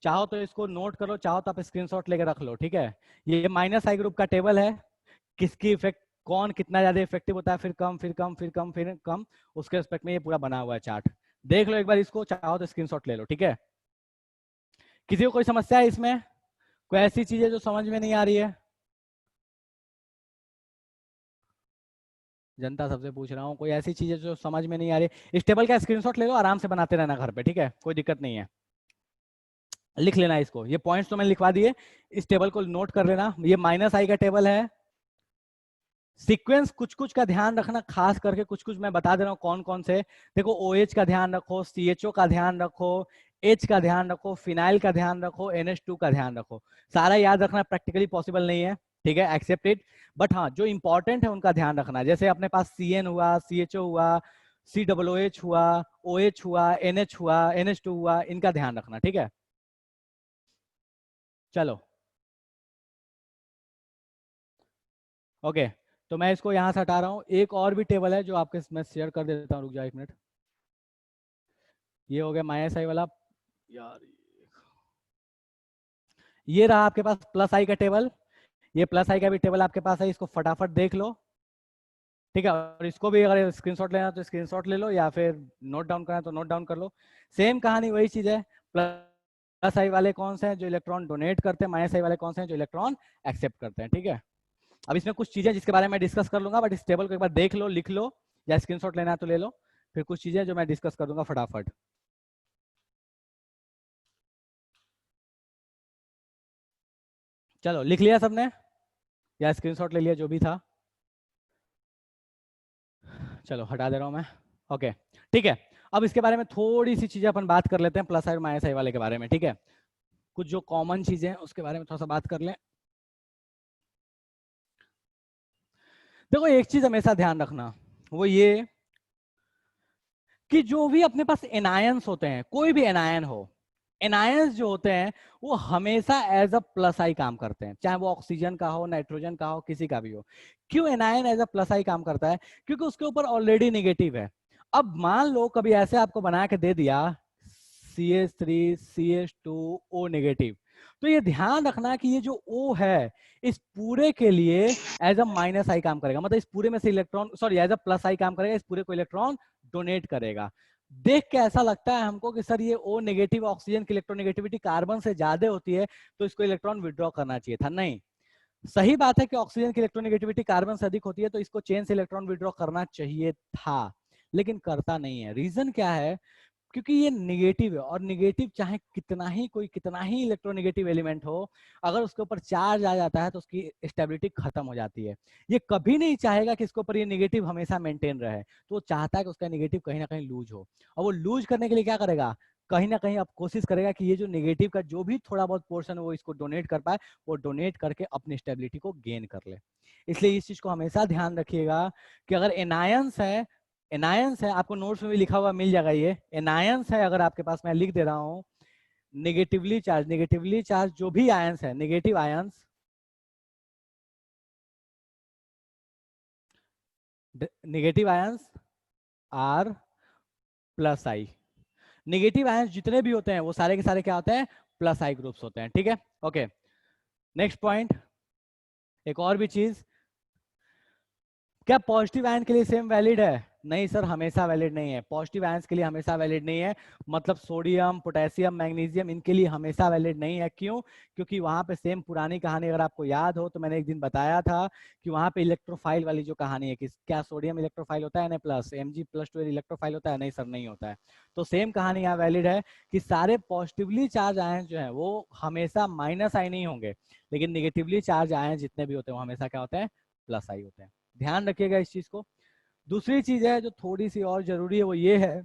चाहो तो इसको नोट करो, चाहो तो आप स्क्रीनशॉट लेकर रख लो। ठीक है, ये माइनस आई ग्रुप का टेबल है, किसकी इफेक्ट कौन कितना ज्यादा इफेक्टिव होता है, फिर कम फिर कम फिर कम फिर कम, उसके रिस्पेक्ट में ये पूरा बना हुआ है चार्ट। देख लो एक बार इसको, चाहो तो स्क्रीनशॉट ले लो। ठीक है, किसी को कोई समस्या है इसमें? कोई ऐसी चीज है जो समझ में नहीं आ रही है? जनता सबसे पूछ रहा हूँ, कोई ऐसी चीज है जो समझ में नहीं आ रही है? इस टेबल का स्क्रीनशॉट ले लो, आराम से बनाते रहना घर पे। ठीक है, कोई दिक्कत नहीं है, लिख लेना इसको। ये पॉइंट्स तो मैंने लिखवा दिए, इस टेबल को नोट कर लेना। ये माइनस आई का टेबल है। सीक्वेंस कुछ कुछ का ध्यान रखना, खास करके कुछ कुछ मैं बता दे रहा हूँ कौन कौन से। देखो, OH का ध्यान रखो, CHO का ध्यान रखो, H का ध्यान रखो, फिनाइल का ध्यान रखो, NH2 का ध्यान रखो। सारा याद रखना प्रैक्टिकली पॉसिबल नहीं है, ठीक है, एक्सेप्टेड, बट हाँ जो इंपॉर्टेंट है उनका ध्यान रखना। जैसे अपने पास CN हुआ, CHO हुआ, COOH हुआ, OH हुआ, NH हुआ, NH2 हुआ, इनका ध्यान रखना। ठीक है, चलो ओके। तो मैं इसको यहाँ से हटा रहा हूँ। एक और भी टेबल है जो आपके मैं शेयर कर देता हूँ, रुक जाओ 1 मिनट। ये हो गया माइनस आई वाला यार। ये रहा आपके पास प्लस आई का टेबल, ये प्लस आई का भी टेबल आपके पास है, इसको फटाफट देख लो। ठीक है, और इसको भी अगर स्क्रीनशॉट लेना तो स्क्रीनशॉट ले लो, या फिर नोट डाउन करना तो नोट डाउन कर लो। सेम कहानी वही चीज है। प्लस आई वाले कौन से हैं जो इलेक्ट्रॉन डोनेट करते हैं, माइनस आई वाले कौन से हैं जो इलेक्ट्रॉन एक्सेप्ट करते हैं। ठीक है, अब इसमें कुछ चीजें जिसके बारे में डिस्कस कर लूंगा, बट इस टेबल को एक बार देख लो, लिख लो, या स्क्रीनशॉट लेना है तो ले लो। फिर कुछ चीजें जो मैं डिस्कस कर दूंगा फटाफट। चलो, लिख लिया सबने या स्क्रीनशॉट ले लिया, जो भी था? चलो हटा दे रहा हूं मैं। ओके, ठीक है, अब इसके बारे में थोड़ी सी चीजें अपन बात कर लेते हैं, प्लस आई और माइनस आई वाले के बारे में। ठीक है, कुछ जो कॉमन चीजें हैं उसके बारे में थोड़ा सा बात कर लें। देखो, एक चीज हमेशा ध्यान रखना, वो ये कि जो भी अपने पास एनायंस होते हैं, कोई भी एनायन हो, एनायंस जो होते हैं वो हमेशा एज अ प्लस आई काम करते हैं, चाहे वो ऑक्सीजन का हो, नाइट्रोजन का हो, किसी का भी हो। क्यों anion as a plus I काम करता है? क्योंकि उसके ऊपर ऑलरेडी नेगेटिव है। अब मान लो कभी ऐसे आपको बना के दे दिया CH3 CH2 O नेगेटिव, तो ये ध्यान रखना कि ये जो O है इस पूरे के लिए एज अ माइनस आई काम करेगा, मतलब इस पूरे में से electron, sorry, as a plus I काम करेगा, इस पूरे को इलेक्ट्रॉन डोनेट करेगा। देख के ऐसा लगता है हमको कि सर ये O नेगेटिव, ऑक्सीजन की इलेक्ट्रोनेगेटिविटी कार्बन से ज्यादा होती है तो इसको इलेक्ट्रॉन विड्रॉ करना चाहिए था। नहीं, सही बात है कि ऑक्सीजन की इलेक्ट्रोनेगेटिविटी कार्बन से अधिक होती है तो इसको चेन से इलेक्ट्रॉन विड्रॉ करना चाहिए था, लेकिन करता नहीं है। रीजन क्या है? क्योंकि ये निगेटिव है, और निगेटिव चाहे कितना ही कोई कितना ही इलेक्ट्रोनेगेटिव एलिमेंट हो, अगर उसके ऊपर चार्ज आ जाता है तो उसकी स्टेबिलिटी खत्म हो जाती है। ये कभी नहीं चाहेगा कि इसके ऊपर ये निगेटिव हमेशा मेंटेन रहे, तो वो चाहता है कि उसका निगेटिव कहीं ना कहीं लूज हो, और वो लूज करने के लिए क्या करेगा? कहीं ना कहीं अब कोशिश करेगा कि ये जो नेगेटिव का जो भी थोड़ा बहुत पोर्शन है वो इसको डोनेट कर पाए, वो डोनेट करके अपनी स्टेबिलिटी को गेन कर ले। इसलिए इस चीज को हमेशा ध्यान रखिएगा कि अगर एनायंस है, एनायंस है, आपको नोट्स में भी लिखा हुआ मिल जाएगा, ये एनायंस है, अगर आपके पास, मैं लिख दे रहा हूं, नेगेटिवली चार्ज जो भी आयंस है, negative ions, negative ions are plus I, negative ions जितने भी होते हैं वो सारे के सारे क्या होते हैं? प्लस आई ग्रुप्स होते हैं। ठीक है, ओके, नेक्स्ट पॉइंट। एक और भी चीज, क्या पॉजिटिव आयन के लिए सेम वैलिड है? नहीं सर, हमेशा वैलिड नहीं है। पॉजिटिव आयंस के लिए हमेशा वैलिड नहीं है, मतलब सोडियम, पोटेशियम, मैग्नीशियम, इनके लिए हमेशा वैलिड नहीं है। क्यों? क्योंकि वहां पे सेम पुरानी कहानी, अगर आपको याद हो तो मैंने एक दिन बताया था कि वहां पे इलेक्ट्रोफाइल वाली जो कहानी है कि क्या सोडियम इलेक्ट्रोफाइल होता है Na+, Mg+2 इलेक्ट्रोफाइल होता है? नहीं सर, नहीं होता है। तो सेम कहानी यहाँ वैलिड है कि सारे पॉजिटिवली चार्ज आयन जो है वो हमेशा माइनस आई नहीं होंगे, लेकिन निगेटिवली चार्ज आयन जितने भी होते हैं वो हमेशा क्या होते हैं? प्लस आई होते हैं। ध्यान रखिएगा इस चीज को। दूसरी चीज है जो थोड़ी सी और जरूरी है, वो ये है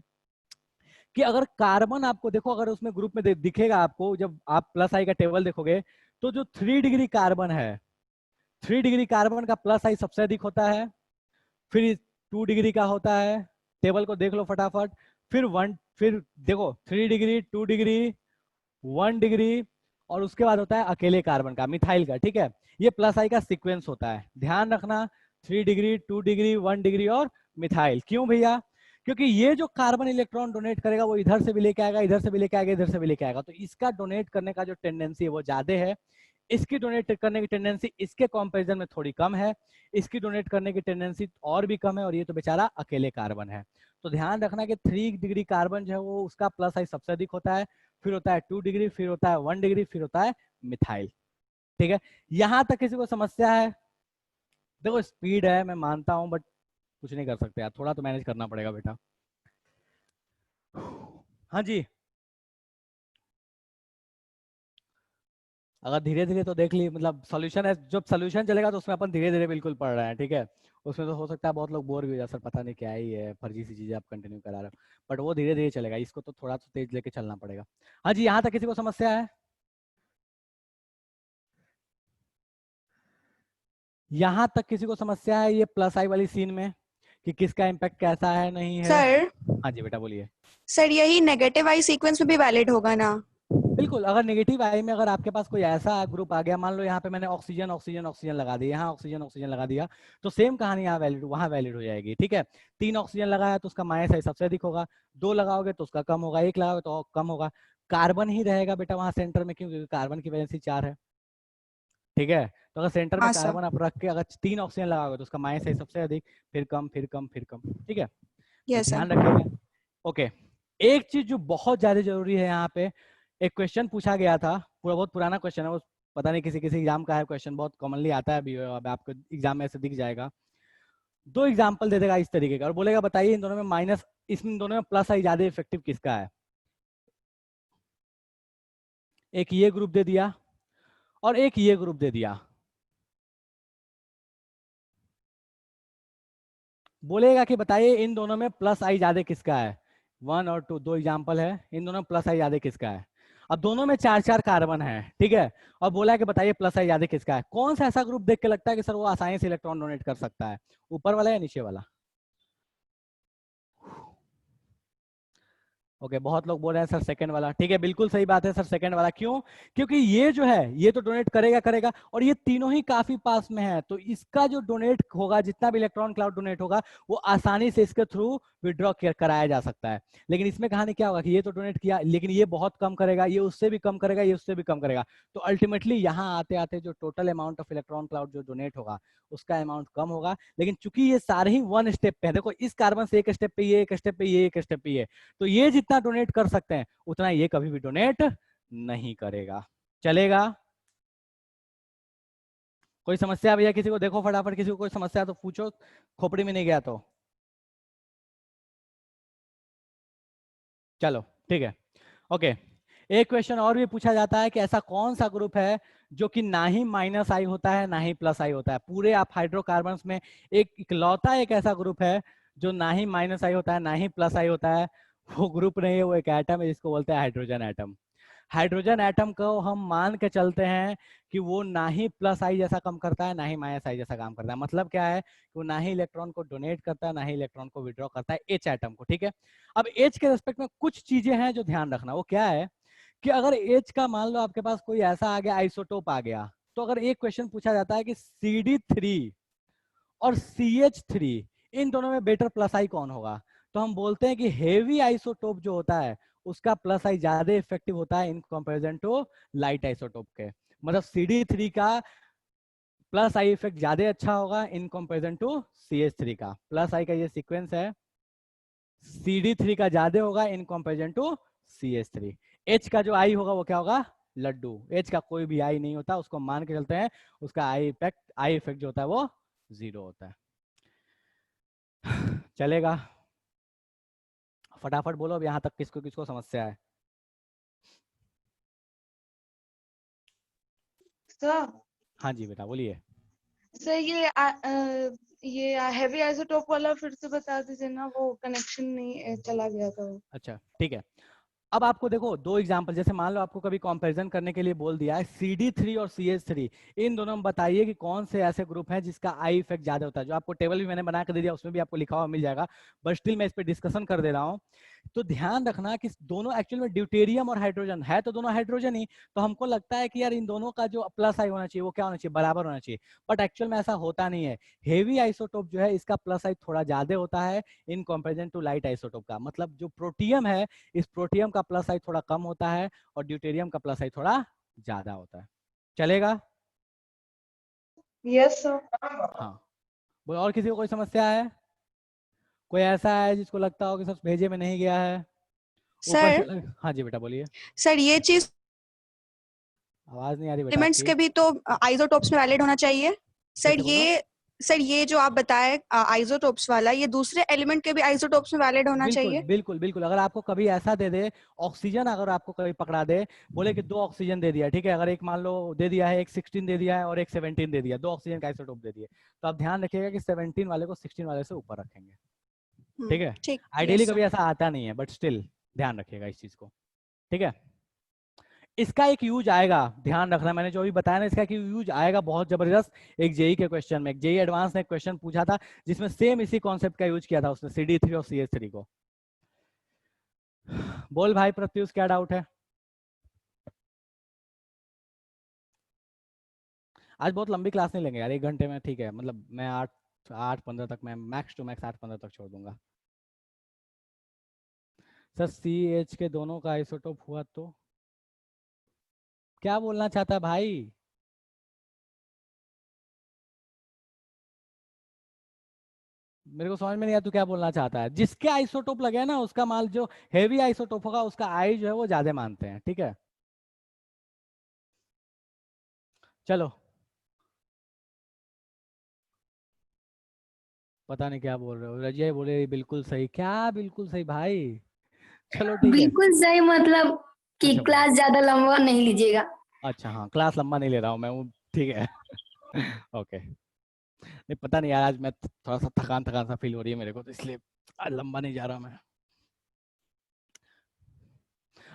कि अगर कार्बन आपको देखो, अगर उसमें ग्रुप में दिखेगा आपको, जब आप प्लस आई का टेबल देखोगे, तो जो 3 डिग्री कार्बन है, 3 डिग्री कार्बन का प्लस आई सबसे अधिक होता है, फिर 2 डिग्री का होता है, टेबल को देख लो फटाफट, फिर देखो 3 डिग्री, 2 डिग्री, 1 डिग्री, और उसके बाद होता है अकेले कार्बन का, मिथाइल का। ठीक है, ये प्लस आई का सीक्वेंस होता है, ध्यान रखना। 3 डिग्री, 2 डिग्री, 1 डिग्री और मिथाइल। क्यों भैया? क्योंकि ये जो कार्बन इलेक्ट्रॉन डोनेट करेगा वो इधर से भी लेके आएगा, इधर से भी लेके आएगा, इधर से भी लेके आएगा, तो इसका डोनेट करने का जो टेंडेंसी है वो ज्यादा है, इसकी डोनेट करने की टेंडेंसी इसके कंपैरिजन में थोड़ी कम है, इसकी डोनेट करने की टेंडेंसी और भी कम है, और ये तो बेचारा अकेले कार्बन है। तो ध्यान रखना कि 3 डिग्री कार्बन जो है वो उसका प्लस आई सबसे अधिक होता है, फिर होता है 2 डिग्री, फिर होता है 1 डिग्री, फिर होता है मिथाइल। ठीक है, यहां तक किसी को समस्या है? देखो स्पीड है मैं मानता हूं, बट कुछ नहीं कर सकते यार, थोड़ा तो मैनेज करना पड़ेगा बेटा। हाँ जी, अगर धीरे धीरे तो देख ली, मतलब सॉल्यूशन है, जब सॉल्यूशन चलेगा तो उसमें अपन धीरे धीरे बिल्कुल पढ़ रहे हैं। ठीक है, उसमें तो हो सकता है बहुत लोग बोर भी हो जाए, सर पता नहीं क्या ही है, फर्जी सी चीजें आप कंटिन्यू करा रहे हो, बट वो धीरे धीरे चलेगा, इसको तो थोड़ा तो तेज लेके चलना पड़ेगा। हाँ जी, यहाँ तक किसी को समस्या है? यहाँ तक किसी को समस्या है ये प्लस आई वाली सीन में, कि किसका इम्पैक्ट कैसा है नहीं है? सर हाँ जी बेटा बोलिए। सर यही नेगेटिव आई सीक्वेंस में भी वैलिड होगा ना? बिल्कुल, अगर नेगेटिव आई में अगर आपके पास कोई ऐसा ग्रुप आ गया, मान लो यहाँ पे मैंने ऑक्सीजन ऑक्सीजन ऑक्सीजन लगा दिया, यहाँ ऑक्सीजन ऑक्सीजन लगा दिया, तो सेम कहानी यहाँ वैलिड, वहाँ वैलिड हो जाएगी। ठीक है, 3 ऑक्सीजन लगाया तो उसका माइनस आई सबसे अधिक होगा, 2 लगाओगे तो उसका कम होगा, 1 लगाओगे तो कम होगा। कार्बन ही रहेगा बेटा वहाँ सेंटर में, क्यों? क्योंकि कार्बन की वैलेंसी 4 है। ठीक है, तो अगर सेंटर में हाँ सर। कार्बन आप रख के अगर 3 ऑक्सीजन लगाओगे तो उसका माइनस आई सबसे अधिक, फिर कम, फिर कम, फिर कम। ठीक है, तो यस ध्यान सर। रखिएगा। ओके, एक चीज जो बहुत ज्यादा जरूरी है यहाँ पे, एक क्वेश्चन पूछा गया था, पूरा बहुत पुराना क्वेश्चन है वो, पता नहीं किसी किसी एग्जाम का है क्वेश्चन, बहुत कॉमनली आता है अभी, अब आपको एग्जाम में ऐसे दिख जाएगा। 2 एग्जाम्पल दे देगा इस तरीके का और बोलेगा बताइए इन दोनों में माइनस, इसमें दोनों में प्लस आई ज्यादा इफेक्टिव किसका है? एक ये ग्रुप दे दिया और एक ये ग्रुप दे दिया, बोलेगा कि बताइए इन दोनों में प्लस आई ज्यादा किसका है? 1 और 2, 2 एग्जाम्पल है, इन दोनों में प्लस आई ज्यादा किसका है? अब दोनों में 4-4 कार्बन है। ठीक है, और बोला है कि बताइए प्लस आई ज्यादा किसका है? कौन सा ऐसा ग्रुप देख के लगता है कि सर वो आसानी से इलेक्ट्रॉन डोनेट कर सकता है, ऊपर वाला या नीचे वाला? ओके, बहुत लोग बोल रहे हैं सर सेकंड वाला। ठीक है, बिल्कुल सही बात है सर, सेकंड वाला। क्यों? क्योंकि ये जो है ये तो डोनेट करेगा करेगा, और ये तीनों ही काफी पास में है, तो इसका जो डोनेट होगा, जितना भी इलेक्ट्रॉन क्लाउड डोनेट होगा, वो आसानी से इसके थ्रू विड्रॉ कराया जा सकता है। लेकिन इसमें कहानी क्या होगा कि ये तो डोनेट किया, लेकिन ये बहुत कम करेगा, ये उससे भी कम करेगा, ये उससे भी कम करेगा, तो अल्टीमेटली यहाँ आते आते जो total amount of electron cloud जो डोनेट होगा उसका अमाउंट कम होगा। लेकिन चूंकि ये सारे ही 1 स्टेप पे है, देखो इस कार्बन से 1 स्टेप पे ये, 1 स्टेप पे ये, 1 स्टेप पे ये, तो ये जितना डोनेट कर सकते हैं उतना ये कभी भी डोनेट नहीं करेगा। चलेगा? कोई समस्या भैया किसी को? देखो फटाफट, किसी को कोई समस्या तो पूछो, खोपड़ी में नहीं गया तो। चलो ठीक है, ओके। एक क्वेश्चन और भी पूछा जाता है कि ऐसा कौन सा ग्रुप है जो कि ना ही माइनस आई होता है ना ही प्लस आई होता है? पूरे आप हाइड्रोकार्बन्स में एक इकलौता एक ऐसा ग्रुप है जो ना ही माइनस आई होता है ना ही प्लस आई होता है। वो ग्रुप नहीं है, वो एक एटम है जिसको बोलते हैं हाइड्रोजन एटम। हाइड्रोजन एटम को हम मान के चलते हैं कि वो ना ही प्लस आई जैसा काम करता है ना ही माइनस आई जैसा काम करता है। मतलब क्या है कि वो ना ही इलेक्ट्रॉन को डोनेट करता है ना ही इलेक्ट्रॉन को विड्रॉ करता है, एच एटम को। ठीक है, अब एच के रेस्पेक्ट में कुछ चीजें हैं जो ध्यान रखना। वो क्या है कि अगर एच का मान लो आपके पास कोई ऐसा आ गया, आइसोटोप आ गया, तो अगर एक क्वेश्चन पूछा जाता है कि CD3 और CH3 इन दोनों में बेटर प्लस आई कौन होगा, तो हम बोलते हैं कि हेवी आइसोटोप जो होता है उसका प्लस आई ज्यादा इफेक्टिव होता है in comparison to light isotope के। मतलब CD3 का प्लस आई इफेक्ट ज्यादा अच्छा होगा इन कंपैरिजन टू CH3 का। प्लस आई का ये सीक्वेंस है, CD3 का ज्यादा होगा इन कंपैरिजन टू CH3। H का जो आई होगा वो क्या होगा? लड्डू। H का कोई भी आई नहीं होता, उसको मान के चलते हैं, उसका आई इफेक्ट जो होता है वो 0 होता है। चलेगा? फटाफट बोलो अब यहाँ तक किसको किसको समस्या है? सर हाँ जी बेटा बोलिए। सर ये ये हैवी आइसोटोप वाला फिर से बता दीजिए ना, वो कनेक्शन नहीं चला गया था वो। अच्छा ठीक है, अब आपको देखो दो एग्जांपल, जैसे मान लो आपको कभी कंपैरिजन करने के लिए बोल दिया है CD3 और CH3, इन दोनों में बताइए कि कौन से ऐसे ग्रुप हैं जिसका आई इफेक्ट ज्यादा होता है। जो आपको टेबल भी मैंने बना के दे दिया, उसमें भी आपको लिखा हुआ मिल जाएगा, बट स्टिल मैं इस पे डिस्कशन कर दे रहा हूँ। तो ध्यान रखना कि दोनों एक्चुअल में ड्यूटेरियम और हाइड्रोजन है, तो दोनों हाइड्रोजन ही, तो हमको लगता है कि यार इन दोनों का जो प्लस आई होना चाहिए वो क्या होना चाहिए, बराबर होना चाहिए, बट एक्चुअल में ऐसा होता नहीं है। हेवी आइसोटोप जो है इसका प्लस आई थोड़ा ज्यादा होता है in comparison to light isotope का। मतलब जो प्रोटियम है, इस प्रोटियम का प्लस आई थोड़ा कम होता है और ड्यूटेरियम का प्लस आई थोड़ा ज्यादा होता है। चलेगा? Yes sir. हाँ, बोलो और किसी को कोई समस्या है? कोई ऐसा है जिसको लगता हो कि सर भेजे में नहीं गया है ऊपर सर से? हाँ जी बेटा बोलिए। सर ये चीज आवाज नहीं आ रही बेटा एलिमेंट्स आपकी। के भी तो आइसोटोप्स में वैलिड होना चाहिए। फिर से बोलो। सर ये जो आप बताए आइसोटोप्स वाला, ये दूसरे एलिमेंट के भी आइसोटोप्स में वैलिड होना बिल्कुल चाहिए। बिल्कुल बिल्कुल, अगर आपको कभी ऐसा दे दे ऑक्सीजन, अगर आपको कभी पकड़ा दे, बोले कि दो ऑक्सीजन दे दिया, ठीक है, अगर एक मान लो दे दिया है, एक 16 दे दिया है और एक 17 दे दिया, दो ऑक्सीजन का आइसोटोप दे दिए, तो आप ध्यान रखिएगा कि 17 वाले को 16 वाले से ऊपर रखेंगे। ठीक है, ठीक, आइडियली यस कभी सर। ऐसा आता नहीं है, बट स्टिल ध्यान रखिएगा इस चीज को। ठीक है, इसका एक यूज आएगा, ध्यान रखना, मैंने जो भी बताया ना, इसका एक यूज आएगा बहुत जबरदस्त। एक जेई के क्वेश्चन में, एक जेई एडवांस ने क्वेश्चन पूछा था जिसमें सेम इसी कॉन्सेप्ट का यूज किया था उसने, CD3 और CH3 को। बोल भाई प्रत्युष, क्या डाउट है? आज बहुत लंबी क्लास नहीं लेंगे यार, 1 घंटे में ठीक है, मतलब मैं 8:15 तक, मैं मैक्स टू मैक्स 8:15 तक छोड़ दूंगा। सर CH के दोनों का आइसोटोप हुआ तो क्या बोलना चाहता है भाई? मेरे को समझ में नहीं आया तू क्या बोलना चाहता है। जिसके आइसोटोप लगे हैं ना, उसका माल जो हेवी आइसोटोप होगा उसका आई जो है वो ज्यादा मानते हैं। ठीक है, चलो, पता नहीं क्या बोल रहे हो, रजिया बोले बिल्कुल सही, क्या बिल्कुल सही भाई? चलो ठीक है। बिल्कुल सही, मतलब कि अच्छा बोलो। क्लास ज्यादा लंबा नहीं लीजिएगा। अच्छा हाँ, क्लास लंबा नहीं ले रहा हूँ मैं वो, ठीक है। ओके, नहीं पता नहीं यार, आज मैं थोड़ा सा थकान थकान सा फील हो रही है मेरे को, तो इसलिए आज लंबा नहीं जा रहा मैं।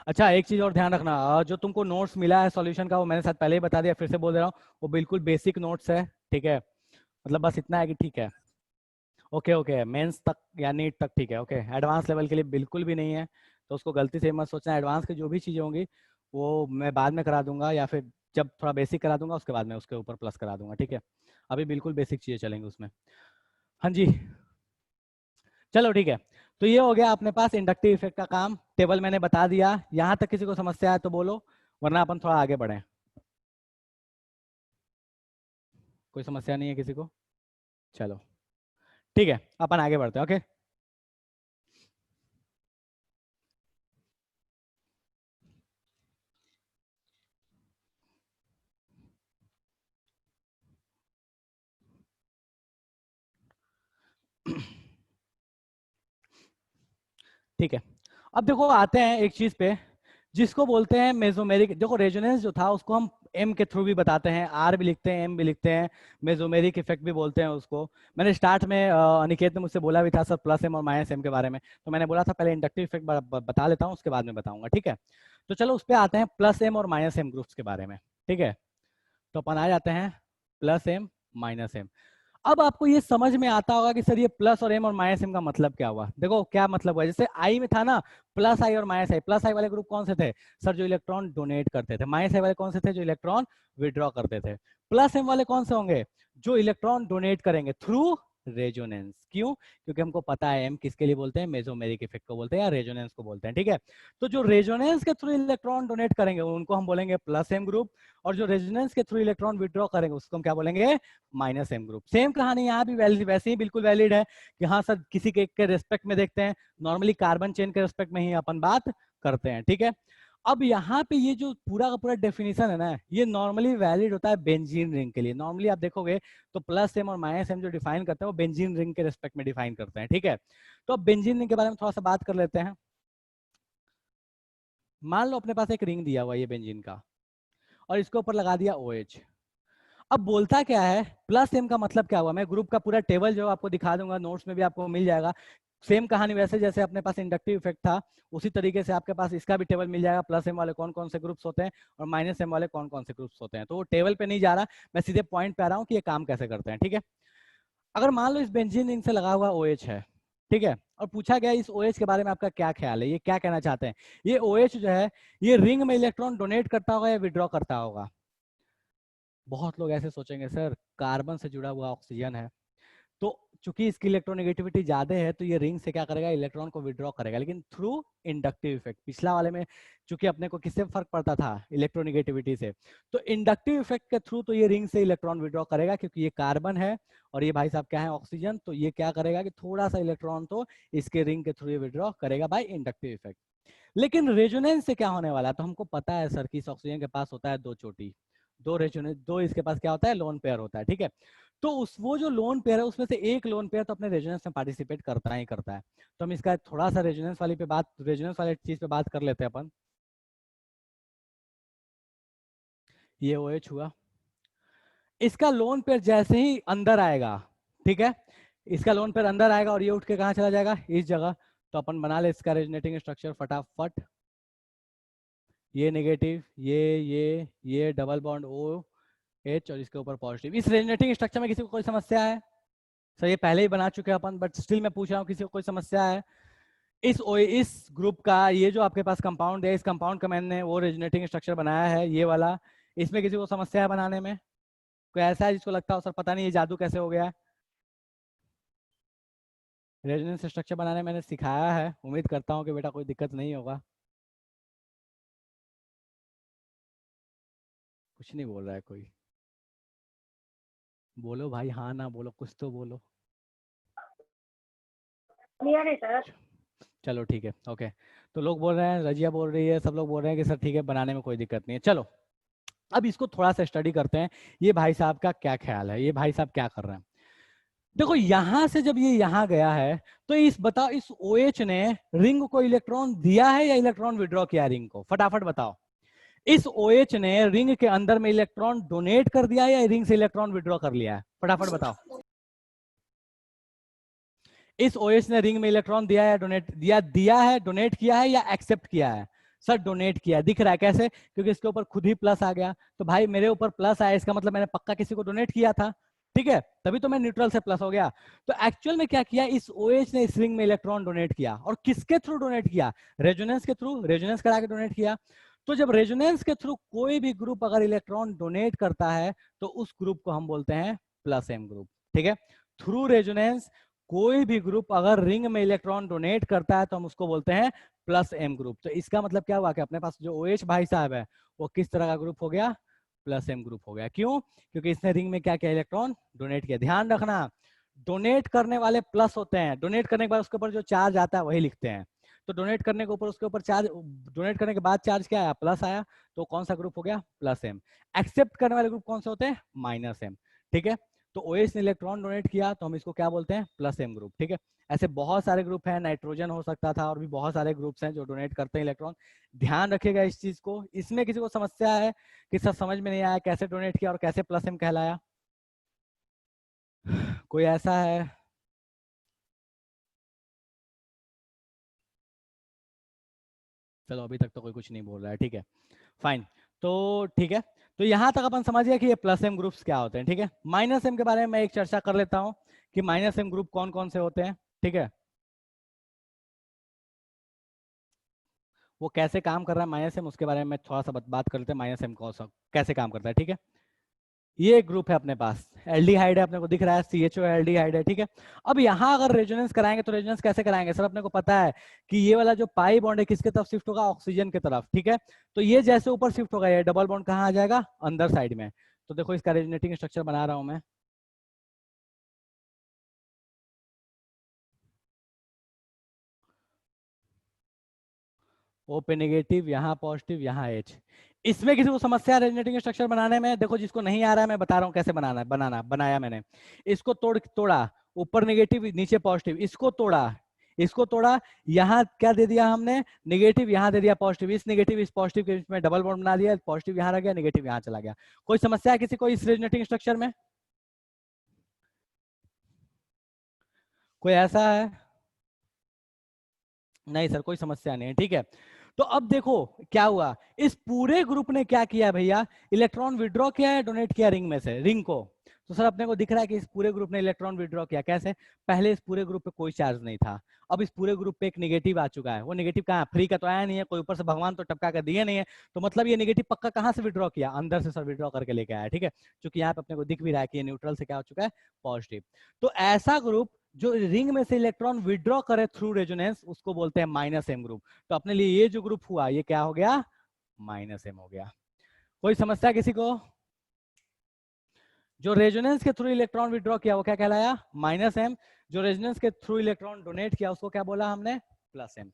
अच्छा एक चीज और ध्यान रखना, जो तुमको नोट्स मिला है सॉल्यूशन का, वो मैंने साथ पहले ही बता दिया, फिर से बोल दे रहा हूँ, वो बिल्कुल बेसिक नोट्स है। ठीक है, मतलब बस इतना है कि ठीक है, ओके ओके, मेंस तक या नीट तक ठीक है, ओके, एडवांस लेवल के लिए बिल्कुल भी नहीं है, तो उसको गलती से मत सोचना। एडवांस की जो भी चीज़ें होंगी वो मैं बाद में करा दूंगा, या फिर जब थोड़ा बेसिक करा दूंगा उसके बाद में उसके ऊपर प्लस करा दूंगा। ठीक है, अभी बिल्कुल बेसिक चीज़ें चलेंगी उसमें। हाँ जी, चलो ठीक है, तो ये हो गया अपने पास इंडक्टिव इफेक्ट का काम, टेबल मैंने बता दिया। यहाँ तक किसी को समस्या है तो बोलो, वरना अपन थोड़ा आगे बढ़े। कोई समस्या नहीं है किसी को? चलो ठीक है, अपन आगे बढ़ते हैं। ओके, ठीक है, अब देखो आते हैं एक चीज पे जिसको बोलते हैं मेसोमेरिक। देखो रेजोनेंस जो था उसको हम एम के थ्रू भी बताते हैं, आर भी लिखते हैं, एम भी लिखते हैं, मेसोमेरिक इफेक्ट भी बोलते हैं उसको। मैंने स्टार्ट में अनिकेत ने मुझसे बोला भी था सर प्लस एम और माइनस एम के बारे में, तो मैंने बोला था पहले इंडक्टिव इफेक्ट बता लेता हूँ, उसके बाद में बताऊंगा। ठीक है, तो चलो उस पर आते हैं, प्लस एम और माइनस एम ग्रुप्स के बारे में। ठीक है, तो अपन आ जाते हैं प्लस एम माइनस एम। अब आपको ये समझ में आता होगा कि सर ये प्लस और एम और माइनस एम का मतलब क्या हुआ। देखो क्या मतलब हुआ, जैसे आई में था ना प्लस आई और माइनस आई, प्लस आई वाले ग्रुप कौन से थे सर? जो इलेक्ट्रॉन डोनेट करते थे। माइनस आई वाले कौन से थे? जो इलेक्ट्रॉन विड्रॉ करते थे। प्लस एम वाले कौन से होंगे? जो इलेक्ट्रॉन डोनेट करेंगे थ्रू रेजोनेंस। क्यों? क्योंकि हमको पता है एम किसके लिए बोलते हैं, मेसोमेरिक इफेक्ट को बोलते हैं या रेजोनेंस को बोलते हैं। ठीक है, तो जो रेजोनेंस के थ्रू इलेक्ट्रॉन डोनेट करेंगे उनको हम बोलेंगे प्लस एम ग्रुप, और जो रेजोनेंस के थ्रू इलेक्ट्रॉन विड्रॉ करेंगे उसको हम क्या बोलेंगे? Minus M group. सेम कहानी यहाँ भी वैसे ही बिल्कुल वैलिड है कि हाँ सर किसी के रेस्पेक्ट में देखते हैं, नॉर्मली कार्बन चेन के रेस्पेक्ट में ही अपन बात करते हैं। ठीक है, अब यहाँ पे ये जो पूरा का पूरा डेफिनेशन है ना, ये नॉर्मली वैलिड होता है बेंजीन रिंग के लिए। नॉर्मली आप देखोगे तो प्लस एम और माइनस एम जो डिफाइन करते हैं वो बेंजीन रिंग के रेस्पेक्ट में डिफाइन करते हैं। ठीक है, तो अब बेंजीन रिंग के बारे में थोड़ा सा बात कर लेते हैं। मान लो अपने पास एक रिंग दिया हुआ है ये बेंजीन का, और इसके ऊपर लगा दिया OH। अब बोलता क्या है, प्लस एम का मतलब क्या हुआ, मैं ग्रुप का पूरा टेबल जो आपको दिखा दूंगा, नोट्स में भी आपको मिल जाएगा। सेम कहानी वैसे जैसे अपने पास इंडक्टिव इफेक्ट था, उसी तरीके से आपके पास इसका भी टेबल मिल जाएगा, प्लस एम वाले कौन कौन से ग्रुप्स होते हैं और माइनस एम वाले कौन कौन से ग्रुप्स होते हैं। तो वो टेबल पे नहीं जा रहा, मैं सीधे पॉइंट पे आ रहा हूँ कि ये काम कैसे करते हैं, ठीक है। अगर मान लो इस बेंजीन रिंग से लगा हुआ OH है, ठीक है, और पूछा गया इस OH के बारे में आपका क्या ख्याल है, ये क्या कहना चाहते हैं, ये OH जो है ये रिंग में इलेक्ट्रॉन डोनेट करता होगा या विड्रॉ करता होगा। बहुत लोग ऐसे सोचेंगे सर कार्बन से जुड़ा हुआ ऑक्सीजन है, तो चूंकि इसकी इलेक्ट्रोनेगेटिविटी ज्यादा है तो ये रिंग से क्या करेगा, इलेक्ट्रॉन को विड्रॉ करेगा, लेकिन थ्रू इंडक्टिव इफेक्ट। पिछला वाले में चूंकि अपने को किससे फर्क पड़ता था, इलेक्ट्रोनेगेटिविटी से, तो इंडक्टिव इफेक्ट के थ्रू तो ये रिंग से इलेक्ट्रॉन विड्रॉ करेगा, क्योंकि ये कार्बन है और ये भाई साहब क्या है, ऑक्सीजन। तो ये क्या करेगा कि थोड़ा सा इलेक्ट्रॉन तो इसके रिंग के थ्रू विड्रॉ करेगा बाय इंडक्टिव इफेक्ट। लेकिन रेजोनेंस से क्या होने वाला है, तो हमको पता है सर कि इस ऑक्सीजन के पास होता है दो चोटी, दो रेजोनेंस, दो इसके पास क्या होता है, लोन पेयर होता है, ठीक है। तो उस वो जो लोन पेयर है उसमें से एक लोन पेयर तो अपने रेजोनेंस में पार्टिसिपेट करता ही करता है। तो हम इसका थोड़ा सा रेजोनेंस वाली पे बात, रेजोनेंस वाली चीज पे बात कर लेते हैं अपन। ये OH हुआ, इसका लोन पेयर जैसे ही अंदर आएगा, ठीक है, इसका लोन पेयर अंदर आएगा और ये उठ के कहाँ चला जाएगा, इस जगह। तो अपन बना ले इसका रेजोनेटिंग स्ट्रक्चर फटाफट, ये नेगेटिव, ये डबल बॉन्ड OH और इसके ऊपर पॉजिटिव। इस रेजोनेटिंग स्ट्रक्चर में किसी को कोई समस्या है? सर ये पहले ही बना चुके हैं अपन, बट स्टिल मैं पूछ रहा हूँ किसी को कोई समस्या है? इस ग्रुप का ये जो आपके पास कंपाउंड है, इस कंपाउंड का मैंने वो रेजोनेटिंग स्ट्रक्चर बनाया है, ये वाला। इसमें किसी को समस्या है बनाने में? कोई ऐसा है जिसको लगता हो सर पता नहीं ये जादू कैसे हो गया है? रेजोनेंस स्ट्रक्चर बनाने मैंने सिखाया है, उम्मीद करता हूँ कि बेटा कोई दिक्कत नहीं होगा। कुछ नहीं बोल रहा है कोई, बोलो भाई, हाँ ना बोलो, कुछ तो बोलो। क्लियर है सर। चलो ठीक है, ओके। तो लोग बोल रहे हैं, रजिया बोल रही है, सब लोग बोल रहे हैं कि सर ठीक है बनाने में कोई दिक्कत नहीं है। चलो अब इसको थोड़ा सा स्टडी करते हैं, ये भाई साहब का क्या ख्याल है, ये भाई साहब क्या कर रहे हैं। देखो यहां से जब ये यहां गया है तो बताओ इस OH ने रिंग को इलेक्ट्रॉन दिया है या इलेक्ट्रॉन विड्रॉ किया रिंग को, फटाफट बताओ। इस OH ने रिंग के अंदर में इलेक्ट्रॉन डोनेट कर दिया है या रिंग से इलेक्ट्रॉन विड्रॉ कर लिया है, फटाफट बताओ। इस OH ने रिंग में इलेक्ट्रॉन दिया है, डोनेट दिया है, डोनेट किया है या एक्सेप्ट किया है? सर डोनेट किया। दिख रहा है कैसे? क्योंकि इसके ऊपर खुद ही प्लस आ गया, तो भाई मेरे ऊपर प्लस आया, इसका मतलब मैंने पक्का किसी को डोनेट किया था, ठीक है, तभी तो मैं न्यूट्रल से प्लस हो गया। तो एक्चुअल में क्या किया, इस OH ने इस रिंग में इलेक्ट्रॉन डोनेट किया, और किसके थ्रू डोनेट किया? रेजोनेंस के थ्रू, रेजोनेंस करा के डोनेट किया। तो जब रेजोनेंस के थ्रू कोई भी ग्रुप अगर इलेक्ट्रॉन डोनेट करता है तो उस ग्रुप को हम बोलते हैं प्लस एम ग्रुप, ठीक है। थ्रू रेजोनेंस कोई भी ग्रुप अगर रिंग में इलेक्ट्रॉन डोनेट करता है तो हम उसको बोलते हैं प्लस एम ग्रुप। तो इसका मतलब क्या हुआ कि अपने पास जो OH भाई साहब है वो किस तरह का ग्रुप हो गया? प्लस एम ग्रुप हो गया। क्यों? क्योंकि इसने रिंग में क्या किया, इलेक्ट्रॉन डोनेट किया। ध्यान रखना, डोनेट करने वाले प्लस होते हैं, डोनेट करने के बाद उसके ऊपर जो चार्ज आता है वही लिखते हैं। तो डोनेट करने के ऊपर उसके ऊपर चार्ज, डोनेट करने के बाद चार्ज क्या आया, प्लस आया, तो कौन सा ग्रुप हो गया? Plus M. एक्सेप्ट करने वाले ग्रुप कौन से होते हैं? माइनस एम, ठीक है। तो OH ने इलेक्ट्रॉन डोनेट किया तो हम इसको क्या बोलते हैं? प्लस एम ग्रुप, ठीक है। ऐसे बहुत सारे ग्रुप हैं, नाइट्रोजन हो सकता था, और भी बहुत सारे ग्रुप्स हैं जो डोनेट करते हैं इलेक्ट्रॉन। ध्यान रखिएगा इस चीज को। इसमें किसी को समस्या है कि सर समझ में नहीं आया कैसे डोनेट किया और कैसे प्लस एम कहलाया? कोई ऐसा है? चलो अभी तक तो कोई कुछ नहीं बोल रहा है, ठीक है, फाइन। तो ठीक है, तो यहां तक अपन समझ गए कि ये प्लस एम ग्रुप्स क्या होते हैं, ठीक है। माइनस एम के बारे में मैं एक चर्चा कर लेता हूं कि माइनस एम ग्रुप कौन कौन से होते हैं, ठीक है। वो कैसे काम कर रहा है माइनस एम, उसके बारे में थोड़ा सा बात कर लेते हैं, माइनस एम कैसे काम करता है, ठीक है। ये ग्रुप है अपने पास, एल्डिहाइड है, अपने को दिख रहा है CHO एल्डिहाइड है, ठीक है। अब यहाँ अगर रेजोनेंस कराएंगे तो रेजोनेंस कैसे कराएंगे सर? अपने को पता है कि ये वाला जो पाई बॉन्ड है किसके तरफ शिफ्ट होगा? ऑक्सीजन की तरफ, ठीक है। तो ये जैसे ऊपर शिफ्ट होगा ये डबल बॉन्ड कहाँ आ जाएगा? अंदर साइड में। तो देखो इसका रेजोनेटिंग स्ट्रक्चर बना रहा हूं मैं। O पे नेगेटिव, यहाँ पॉजिटिव, यहाँ H। इसमें किसी को समस्या है रेजोनेटिंग स्ट्रक्चर बनाने में? देखो जिसको नहीं आ रहा है मैं बता रहा हूँ कैसे बनाना है, बनाया मैंने। इसको तोड़ा, ऊपर नेगेटिव नीचे पॉजिटिव, इसको तोड़ा, इसको तोड़ा, यहाँ क्या दे दिया हमने, नेगेटिव, यहाँ दे दिया पॉजिटिव, इस नेगेटिव इस पॉजिटिव के बीच में डबल बॉन्ड बना दिया, पॉजिटिव यहाँ रह गया, नेगेटिव यहाँ चला गया। कोई समस्या है किसी को इस रेजोनेटिंग स्ट्रक्चर में? कोई ऐसा है? नहीं सर, कोई समस्या नहीं है, ठीक है। तो अब देखो क्या हुआ, इस पूरे ग्रुप ने क्या किया भैया, इलेक्ट्रॉन विड्रॉ किया है, डोनेट किया रिंग में से, रिंग को। तो सर अपने को दिख रहा है कि इस पूरे ग्रुप ने इलेक्ट्रॉन विड्रॉ किया। कैसे? पहले इस पूरे ग्रुप पे कोई चार्ज नहीं था, अब इस पूरे ग्रुप पे एक नेगेटिव आ चुका है। वो नेगेटिव कहाँ, फ्री का तो आया नहीं है, कोई ऊपर से भगवान तो टपका कर दिए नहीं है, तो मतलब ये नेगेटिव पक्का कहाँ से विड्रॉ किया, अंदर से सर विड्रॉ करके लेके आया, ठीक है। क्योंकि यहाँ पे अपने को दिख भी रहा है कि ये न्यूट्रल से क्या हो चुका है, पॉजिटिव। तो ऐसा ग्रुप जो रिंग में से इलेक्ट्रॉन विड्रॉ करे थ्रू रेजोनेंस, उसको बोलते हैं माइनस एम ग्रुप। तो अपने लिए ये जो ग्रुप हुआ ये क्या हो गया, माइनस एम हो गया। कोई समस्या किसी को? जो रेजोनेंस के थ्रू इलेक्ट्रॉन विड्रॉ किया वो क्या कहलाया, माइनस एम। जो रेजोनेंस के थ्रू इलेक्ट्रॉन डोनेट किया उसको क्या बोला हमने, प्लस एम।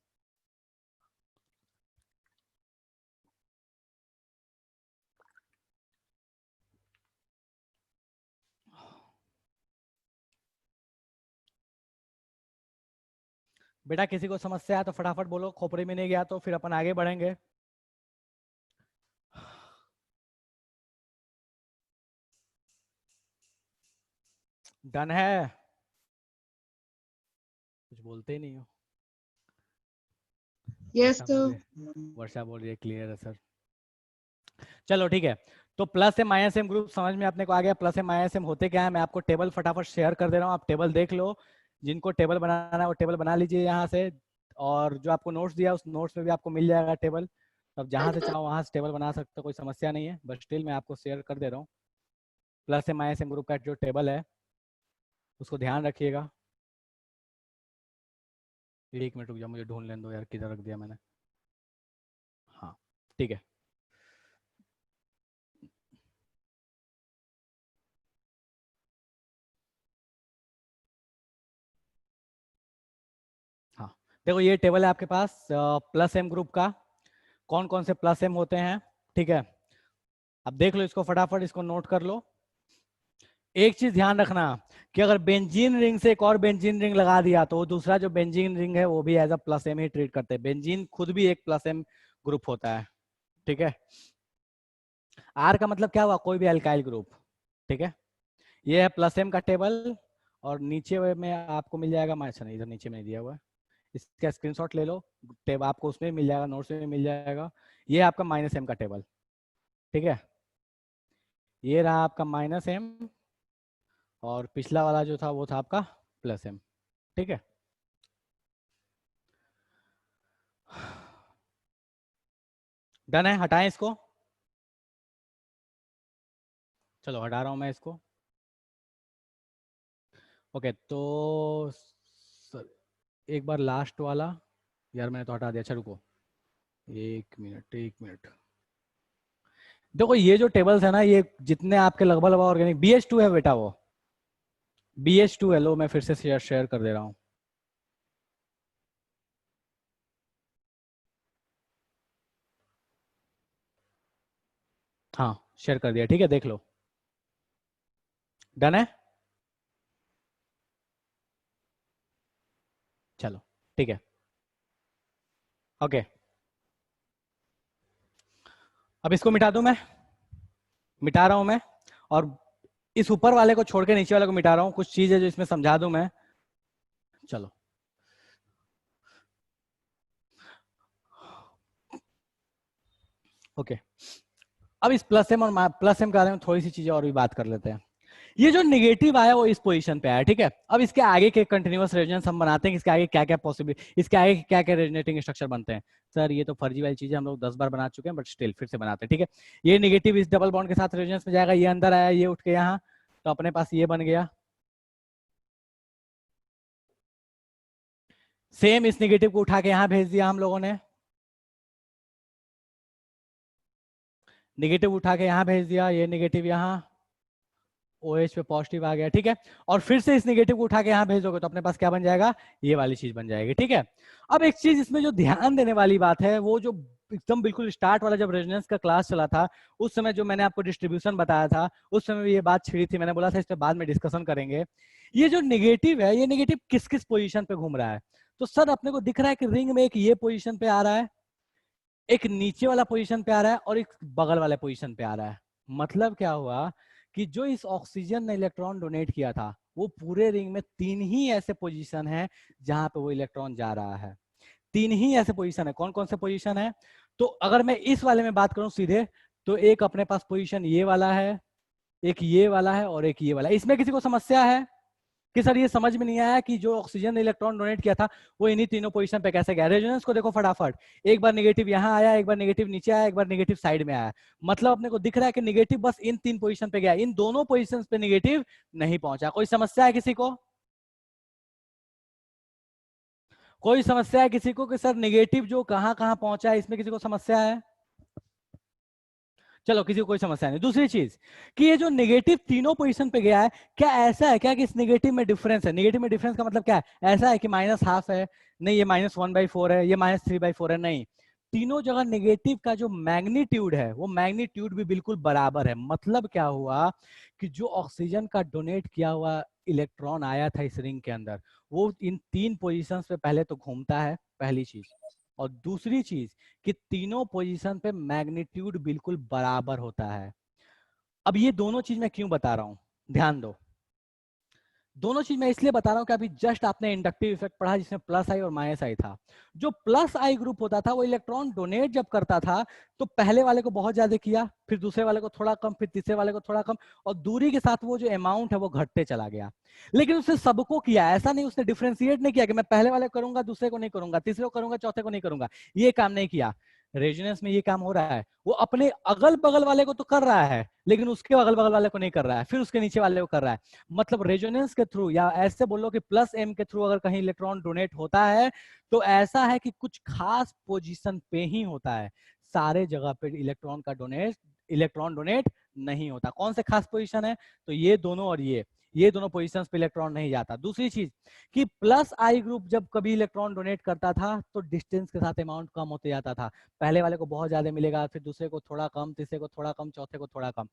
बेटा किसी को समस्या है तो फटाफट बोलो, खोपड़ी में नहीं गया तो फिर अपन आगे बढ़ेंगे। डन है? कुछ बोलते ही नहीं हो। यस तो वर्षा बोल रही है क्लियर है सर। चलो ठीक है, तो plus M minus M group समझ में अपने को आ गया। प्लस एम माइनस एम होते क्या है, मैं आपको टेबल फटाफट शेयर कर दे रहा हूँ, आप टेबल देख लो। जिनको टेबल बनाना है वो टेबल बना लीजिए यहाँ से, और जो आपको नोट्स दिया उस नोट्स में भी आपको मिल जाएगा टेबल। तो आप जहाँ से चाहो वहाँ से टेबल बना सकते हो, कोई समस्या नहीं है, बट स्टिल मैं आपको शेयर कर दे रहा हूँ। Plus M minus M group का जो टेबल है उसको ध्यान रखिएगा। एक मिनट रुक जाओ, मुझे ढूंढ लेने दो यार, किधर रख दिया मैंने। हाँ ठीक है, हाँ देखो ये टेबल है आपके पास प्लस एम ग्रुप का, कौन कौन से प्लस एम होते हैं, ठीक है। अब देख लो इसको फटाफट, इसको नोट कर लो। एक चीज ध्यान रखना कि अगर बेंजीन रिंग से एक और बेंजीन रिंग लगा दिया तो वो दूसरा जो बेंजीन रिंग है वो भी एज अ प्लस एम ही ट्रीट करते हैं। बेंजीन खुद भी एक प्लस एम ग्रुप होता है, ठीक है। आर का मतलब क्या हुआ, कोई भी अल्काइल ग्रुप, ठीक है। ये है प्लस एम का टेबल, और नीचे में आपको मिल जाएगा, अच्छा नहीं इधर नीचे में नहीं दिया हुआ है, इसका स्क्रीनशॉट ले लो, टेबल आपको उसमें मिल जाएगा, नोट्स में मिल जाएगा। ये आपका माइनस एम का टेबल, ठीक है। ये रहा आपका माइनस एम, और पिछला वाला जो था वो था आपका प्लस एम, ठीक है। डन है, हटाएं इसको, चलो हटा रहा हूं मैं इसको। ओके तो एक बार लास्ट वाला, यार मैंने तो हटा दिया, अच्छा रुको एक मिनट। देखो ये जो टेबल्स है ना, ये जितने आपके लगभग ऑर्गेनिक BH2 है बेटा, वो BH2 है। लो मैं फिर से शेयर कर दे रहा हूं। हाँ शेयर कर दिया, ठीक है, देख लो। डन है, चलो ठीक है, ओके। अब इसको मिटा दूं मैं, मिटा रहा हूं मैं, और इस ऊपर वाले को छोड़ के नीचे वाले को मिटा रहा हूं। कुछ चीज है जो इसमें समझा दूं मैं, चलो। ओके अब इस प्लस एम और प्लस एम के बारे में थोड़ी सी चीजें और भी बात कर लेते हैं। ये जो नेगेटिव आया वो इस पोजीशन पे आया, ठीक है। अब इसके आगे के कंटिन्यूअस रेजोनेंस हम बनाते हैं, इसके आगे क्या क्या पॉसिबल, इसके आगे क्या क्या रेजोनेटिंग स्ट्रक्चर बनते हैं। सर ये तो फर्जी वाली चीज है, हम लोग 10 बार बना चुके हैं, बट स्टिल फिर से बनाते हैं, ठीक है। ये नेगेटिव इस डबल बॉन्ड के साथ रेजोनेंस में जाएगा, ये अंदर आया, ये उठ के यहाँ, तो अपने पास ये बन गया। सेम इस नेगेटिव को उठा के यहाँ भेज दिया हम लोगों ने, नेगेटिव उठा के यहाँ भेज दिया, ये नेगेटिव यहाँ OH पे पॉजिटिव आ गया, ठीक है। और फिर से इस नेगेटिव को उठा के यहाँ भेजोगे तो अपने पास क्या बन जाएगा, ये वाली चीज बन जाएगी, ठीक है। अब एक चीज इसमें जो ध्यान देने वाली बात है, वो जो एकदम बिल्कुल स्टार्ट वाला जब रेजोनेंस का क्लास चला था उस समय जो मैंने आपको डिस्ट्रीब्यूशन बताया था, उस समय भी ये बात छिड़ी थी, मैंने बोला था इस पे बाद में डिस्कशन करेंगे। ये जो नेगेटिव है, ये नेगेटिव किस किस पोजीशन पे घूम रहा है। तो सर अपने को दिख रहा है कि रिंग में एक ये पोजीशन पे आ रहा है, एक नीचे वाला पोजीशन पे आ रहा है और एक बगल वाले पोजीशन पे आ रहा है। मतलब क्या हुआ कि जो इस ऑक्सीजन ने इलेक्ट्रॉन डोनेट किया था वो पूरे रिंग में 3 ही ऐसे पोजीशन है जहां पे वो इलेक्ट्रॉन जा रहा है। 3 ही ऐसे पोजीशन है। कौन कौन से पोजीशन है? तो अगर मैं इस वाले में बात करूं सीधे, तो एक अपने पास पोजीशन ये वाला है, एक ये वाला है और एक ये वाला। इसमें किसी को समस्या है कि सर ये समझ में नहीं आया कि जो ऑक्सीजन ने इलेक्ट्रॉन डोनेट किया था वो इन्हीं तीनों पोजीशन पे कैसे गया? रेजोनेंस को देखो फटाफट, एक बार नेगेटिव यहाँ आया, एक बार नेगेटिव नीचे आया, एक बार नेगेटिव साइड में आया। मतलब अपने को दिख रहा है कि नेगेटिव बस इन 3 पोजीशन पे गया, इन दोनों पोजीशन पे नेगेटिव नहीं पहुंचा। कोई समस्या है किसी को? कोई समस्या है किसी को कि सर नेगेटिव जो कहां कहां पहुंचा है, इसमें किसी को समस्या है? चलो किसी को कोई समस्या नहीं। दूसरी चीज कि ये जो नेगेटिव तीनों पोजीशन पे गया है, क्या ऐसा है क्या कि इस नेगेटिव में डिफरेंस है? नेगेटिव में डिफरेंस का मतलब क्या है? ऐसा है कि -½ है? नहीं, ये -1/4 है, ये -3/4 है, नहीं। तीनों जगह नेगेटिव का जो मैग्नीट्यूड है वो मैग्नीट्यूड भी बिल्कुल बराबर है। मतलब क्या हुआ कि जो ऑक्सीजन का डोनेट किया हुआ इलेक्ट्रॉन आया था इस रिंग के अंदर, वो इन 3 पोजीशंस पे पहले तो घूमता है, पहली चीज। और दूसरी चीज कि तीनों पोजीशन पे मैग्नीट्यूड बिल्कुल बराबर होता है। अब ये दोनों चीज मैं क्यों बता रहा हूं, ध्यान दो। दोनों चीज मैं इसलिए बता रहा हूं कि अभी जस्ट आपने इंडक्टिव इफेक्ट पढ़ा जिसमें प्लस आई और माइनस आई था। जो प्लस आई ग्रुप होता था वो इलेक्ट्रॉन डोनेट जब करता था तो पहले वाले को बहुत ज्यादा किया, फिर दूसरे वाले को थोड़ा कम, फिर तीसरे वाले को थोड़ा कम, और दूरी के साथ वो जो अमाउंट है वो घटते चला गया। लेकिन उसने सबको किया, ऐसा नहीं उसने डिफरेंशिएट नहीं किया कि मैं पहले वाले को करूंगा दूसरे को नहीं करूंगा, तीसरे को करूंगा चौथे को नहीं करूंगा, ये काम नहीं किया। रेजोनेंस में ये काम हो रहा है, वो अपने अगल बगल वाले को तो कर रहा है लेकिन उसके अगल बगल वाले को नहीं कर रहा है, फिर उसके नीचे वाले को कर रहा है। मतलब रेजोनेंस के थ्रू, या ऐसे बोलो कि प्लस एम के थ्रू अगर कहीं इलेक्ट्रॉन डोनेट होता है तो ऐसा है कि कुछ खास पोजीशन पे ही होता है, सारे जगह पे इलेक्ट्रॉन डोनेट नहीं होता। कौन से खास पोजीशन है? तो ये दोनों और ये दोनों पोजीशंस पे इलेक्ट्रॉन नहीं जाता। दूसरी चीज कि प्लस आई ग्रुप जब कभी इलेक्ट्रॉन डोनेट करता था तो डिस्टेंस के साथ अमाउंट कम होते जाता था, पहले वाले को बहुत ज्यादा मिलेगा, फिर दूसरे को थोड़ा कम, तीसरे को थोड़ा कम, चौथे को थोड़ा कम।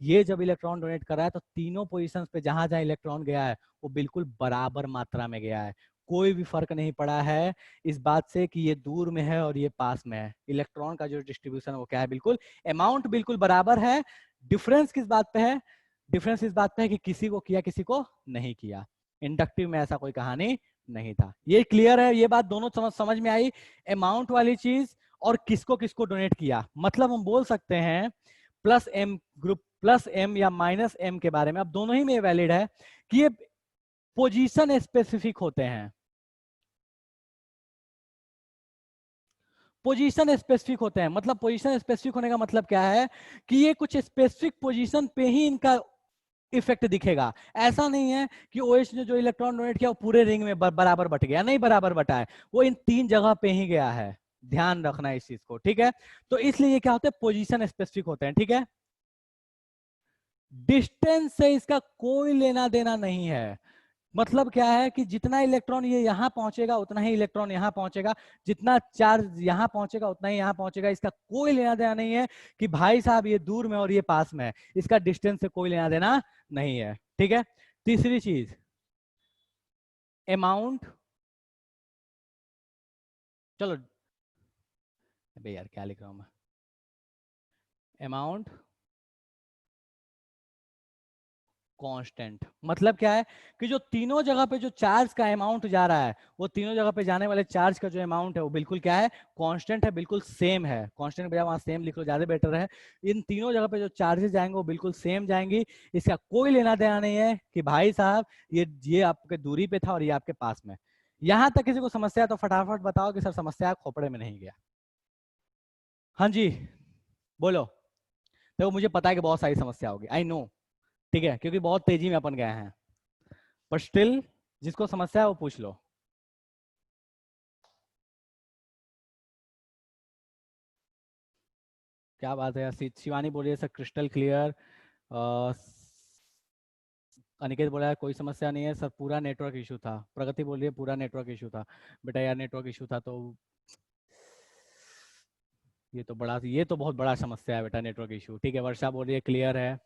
ये जब इलेक्ट्रॉन डोनेट कर रहा है तो तीनों पोजीशंस पे जहां जहां इलेक्ट्रॉन गया है वो बिल्कुल बराबर मात्रा में गया है। कोई भी फर्क नहीं पड़ा है इस बात से कि ये दूर में है और ये पास में है। इलेक्ट्रॉन का जो डिस्ट्रीब्यूशन है वो क्या है? बिल्कुल अमाउंट बिल्कुल बराबर है। डिफरेंस किस बात पे है? डिफरेंस इस बात पे है कि किसी को किया किसी को नहीं किया। इंडक्टिव में ऐसा कोई कहानी नहीं था। ये क्लियर है? ये बात दोनों समझ में आई, अमाउंट वाली चीज और किसको किसको डोनेट किया। मतलब हम बोल सकते हैं plus M group, plus M या माइनस एम के बारे में, अब दोनों ही में वैलिड है कि ये पोजीशन स्पेसिफिक होते हैं। पोजीशन स्पेसिफिक होते हैं, मतलब पोजीशन स्पेसिफिक होने का मतलब क्या है कि ये कुछ स्पेसिफिक पोजीशन पे ही इनका इफेक्ट दिखेगा। ऐसा नहीं है कि OH ने जो इलेक्ट्रॉन डोनेट किया वो पूरे रिंग में बराबर बट गया, नहीं बराबर बटा है, वो इन 3 जगह पे ही गया है। ध्यान रखना इस चीज को, ठीक है? तो इसलिए ये क्या होते हैं? पोजीशन स्पेसिफिक होते हैं, ठीक है? डिस्टेंस से इसका कोई लेना देना नहीं है। मतलब क्या है कि जितना इलेक्ट्रॉन ये यहां पहुंचेगा उतना ही इलेक्ट्रॉन यहां पहुंचेगा, जितना चार्ज यहां पहुंचेगा उतना ही यहां पहुंचेगा। इसका कोई लेना देना नहीं है कि भाई साहब ये दूर में और ये पास में है, इसका डिस्टेंस से कोई लेना देना नहीं है, ठीक है? तीसरी चीज अमाउंट, चलो अबे यार क्या लिख रहा हूं मैं, अमाउंट कांस्टेंट। मतलब क्या है कि जो तीनों जगह पे जो चार्ज का अमाउंट जा रहा है, वो तीनों जगह पे जाने वाले चार्ज का जो अमाउंट है वो बिल्कुल क्या है? कांस्टेंट है, बिल्कुल सेम है। कांस्टेंट बजाय वहां सेम लिख लो, ज्यादा बेटर है। इन तीनों जगह पे जो चार्जेस जाएंगे वो बिल्कुल सेम जाएंगी। इसका कोई लेना देना नहीं है कि भाई साहब ये आपके दूरी पे था और ये आपके पास में। यहां तक किसी को समस्या तो फटाफट बताओ कि सर समस्या खोपड़े में नहीं गया। हाँ जी बोलो। देखो मुझे पता है कि बहुत सारी समस्या होगी, आई नो, ठीक है, क्योंकि बहुत तेजी में अपन गए हैं, पर स्टिल जिसको समस्या है वो पूछ लो। क्या बात है यार, शिवानी बोल रही है सर क्रिस्टल क्लियर। अनिकेत बोला है कोई समस्या नहीं है सर, पूरा नेटवर्क इशू था। प्रगति बोल रही है पूरा नेटवर्क इशू था। बेटा यार नेटवर्क इशू था तो ये तो बहुत बड़ा समस्या है बेटा, नेटवर्क इशू। ठीक है, वर्षा बोल रही है क्लियर है।